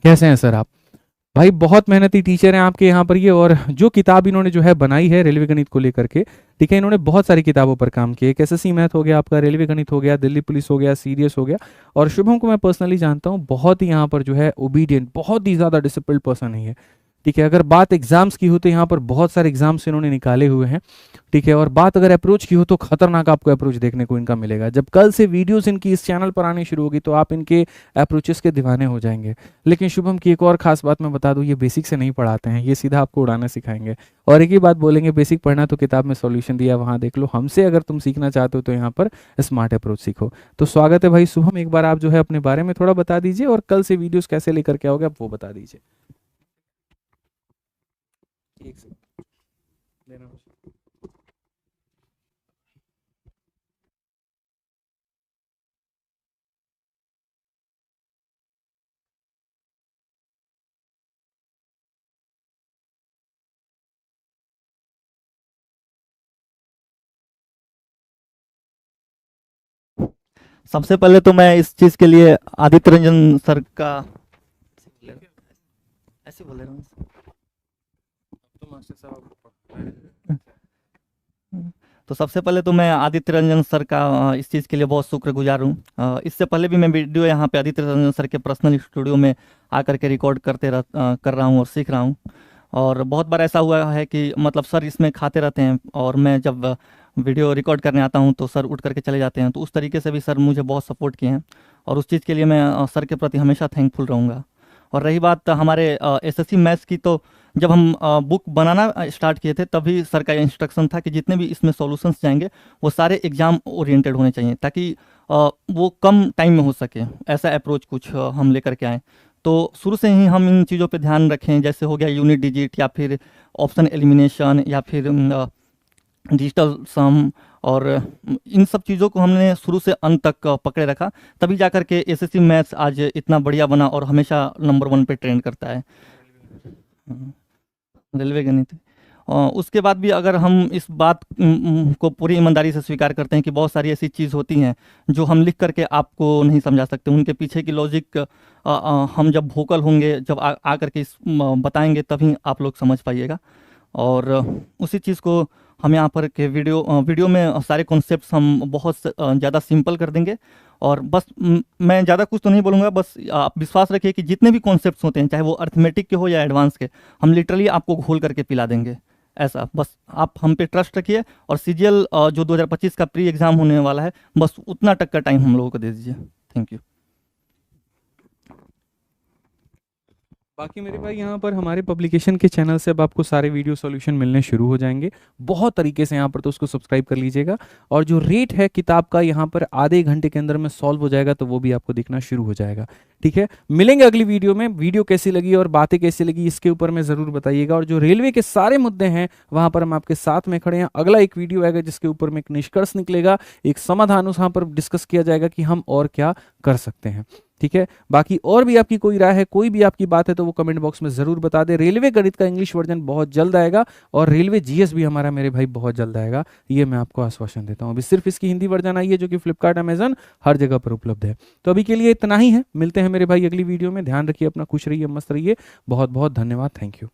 Speaker 1: कैसे हैं सर आप? भाई बहुत मेहनती टीचर हैं आपके यहाँ पर ये, और जो किताब इन्होंने जो है बनाई है रेलवे गणित को लेकर के, ठीक है, इन्होंने बहुत सारी किताबों पर काम किया। एक एसएससी मैथ हो गया आपका, रेलवे गणित हो गया, दिल्ली पुलिस हो गया, सीडीएस हो गया। और शुभम को मैं पर्सनली जानता हूँ, बहुत ही यहाँ पर जो है ओबीडियंट, बहुत ही ज़्यादा डिसिप्लिन्ड पर्सन है, ठीक है। अगर बात एग्जाम्स की हो तो यहाँ पर बहुत सारे एग्जाम्स इन्होंने निकाले हुए हैं, ठीक है। और बात अगर अप्रोच की हो तो खतरनाक आपको अप्रोच देखने को इनका मिलेगा। जब कल से वीडियोस इनकी इस चैनल पर आनी शुरू होगी तो आप इनके अप्रोचेस के दीवाने हो जाएंगे। लेकिन शुभम की एक और खास बात मैं बता दूं, ये बेसिक से नहीं पढ़ाते हैं, ये सीधा आपको उड़ाना सिखाएंगे। और एक ही बात बोलेंगे, बेसिक पढ़ना तो किताब में सॉल्यूशन दिया वहाँ देख लो, हमसे अगर तुम सीखना चाहते हो तो यहाँ पर स्मार्ट अप्रोच सीखो। तो स्वागत है भाई शुभम, एक बार आप जो है अपने बारे में थोड़ा बता दीजिए और कल से वीडियोस कैसे लेकर के आओगे आप वो बता दीजिए। एक सेकंड देना मुझे।
Speaker 2: सबसे पहले तो मैं इस चीज़ के लिए आदित्य रंजन सर का ऐसे बोल रहा हूँ। तो सबसे पहले तो मैं आदित्य रंजन सर का इस चीज़ के लिए बहुत शुक्रगुजार हूँ। इससे पहले भी मैं वीडियो यहाँ पे आदित्य रंजन सर के पर्सनल स्टूडियो में आकर के रिकॉर्ड कर रहा हूँ और सीख रहा हूँ। और बहुत बार ऐसा हुआ है कि मतलब सर इसमें खाते रहते हैं और मैं जब वीडियो रिकॉर्ड करने आता हूँ तो सर उठ करके चले जाते हैं। तो उस तरीके से भी सर मुझे बहुत सपोर्ट किए हैं और उस चीज़ के लिए मैं सर के प्रति हमेशा थैंकफुल रहूँगा। और रही बात हमारे एसएससी मैथ्स की, तो जब हम बुक बनाना स्टार्ट किए थे तभी सर का इंस्ट्रक्शन था कि जितने भी इसमें सॉल्यूशंस जाएंगे वो सारे एग्ज़ाम ओरिएंटेड होने चाहिए ताकि वो कम टाइम में हो सके। ऐसा अप्रोच कुछ हम लेकर के आए। तो शुरू से ही हम इन चीज़ों पे ध्यान रखें, जैसे हो गया यूनिट डिजिट या फिर ऑप्शन एलिमिनेशन या फिर डिजिटल सम, और इन सब चीज़ों को हमने शुरू से अंत तक पकड़े रखा, तभी जाकर के एसएससी मैथ्स आज इतना बढ़िया बना और हमेशा नंबर 1 पे ट्रेंड करता है। रेलवे गणित। उसके बाद भी अगर हम इस बात को पूरी ईमानदारी से स्वीकार करते हैं कि बहुत सारी ऐसी चीज़ होती हैं जो हम लिख करके आपको नहीं समझा सकते, उनके पीछे की लॉजिक हम जब वोकल होंगे, जब आ करके बताएंगे तभी आप लोग समझ पाइएगा। और उसी चीज़ को हम यहाँ पर के वीडियो में सारे कॉन्सेप्ट्स हम बहुत ज़्यादा सिंपल कर देंगे। और बस मैं ज़्यादा कुछ तो नहीं बोलूँगा, बस आप विश्वास रखिए कि जितने भी कॉन्सेप्ट्स होते हैं चाहे वो अर्थमेटिक के हो या एडवांस के, हम लिटरली आपको घोल करके पिला देंगे। ऐसा बस आप हम पे ट्रस्ट रखिए और सीजीएल जो 2025 का प्री एग्ज़ाम होने वाला है, बस उतना तक का टाइम हम लोगों को दे दीजिए। Thank you.
Speaker 1: बाकी मेरे भाई यहाँ पर हमारे पब्लिकेशन के चैनल से अब आपको सारे वीडियो सॉल्यूशन मिलने शुरू हो जाएंगे बहुत तरीके से। यहाँ पर तो उसको सब्सक्राइब कर लीजिएगा, और जो रेट है किताब का यहाँ पर आधे घंटे के अंदर में सॉल्व हो जाएगा, तो वो भी आपको दिखना शुरू हो जाएगा, ठीक है। मिलेंगे अगली वीडियो में। वीडियो कैसी लगी और बातें कैसी लगी इसके ऊपर में ज़रूर बताइएगा, और जो रेलवे के सारे मुद्दे हैं वहाँ पर हम आपके साथ में खड़े हैं। अगला एक वीडियो आएगा जिसके ऊपर में एक निष्कर्ष निकलेगा, एक समाधान वहाँ पर डिस्कस किया जाएगा कि हम और क्या कर सकते हैं। ठीक है, बाकी और भी आपकी कोई राय है, कोई भी आपकी बात है तो वो कमेंट बॉक्स में ज़रूर बता दें। रेलवे गणित का इंग्लिश वर्जन बहुत जल्द आएगा और रेलवे जीएस भी हमारा मेरे भाई बहुत जल्द आएगा, ये मैं आपको आश्वासन देता हूँ। अभी सिर्फ इसकी हिंदी वर्जन आई है जो कि फ्लिपकार्ट, अमेजन हर जगह पर उपलब्ध है। तो अभी के लिए इतना ही है, मिलते हैं मेरे भाई अगली वीडियो में। ध्यान रखिए अपना, खुश रहिए, मस्त रहिए। बहुत बहुत धन्यवाद, थैंक यू।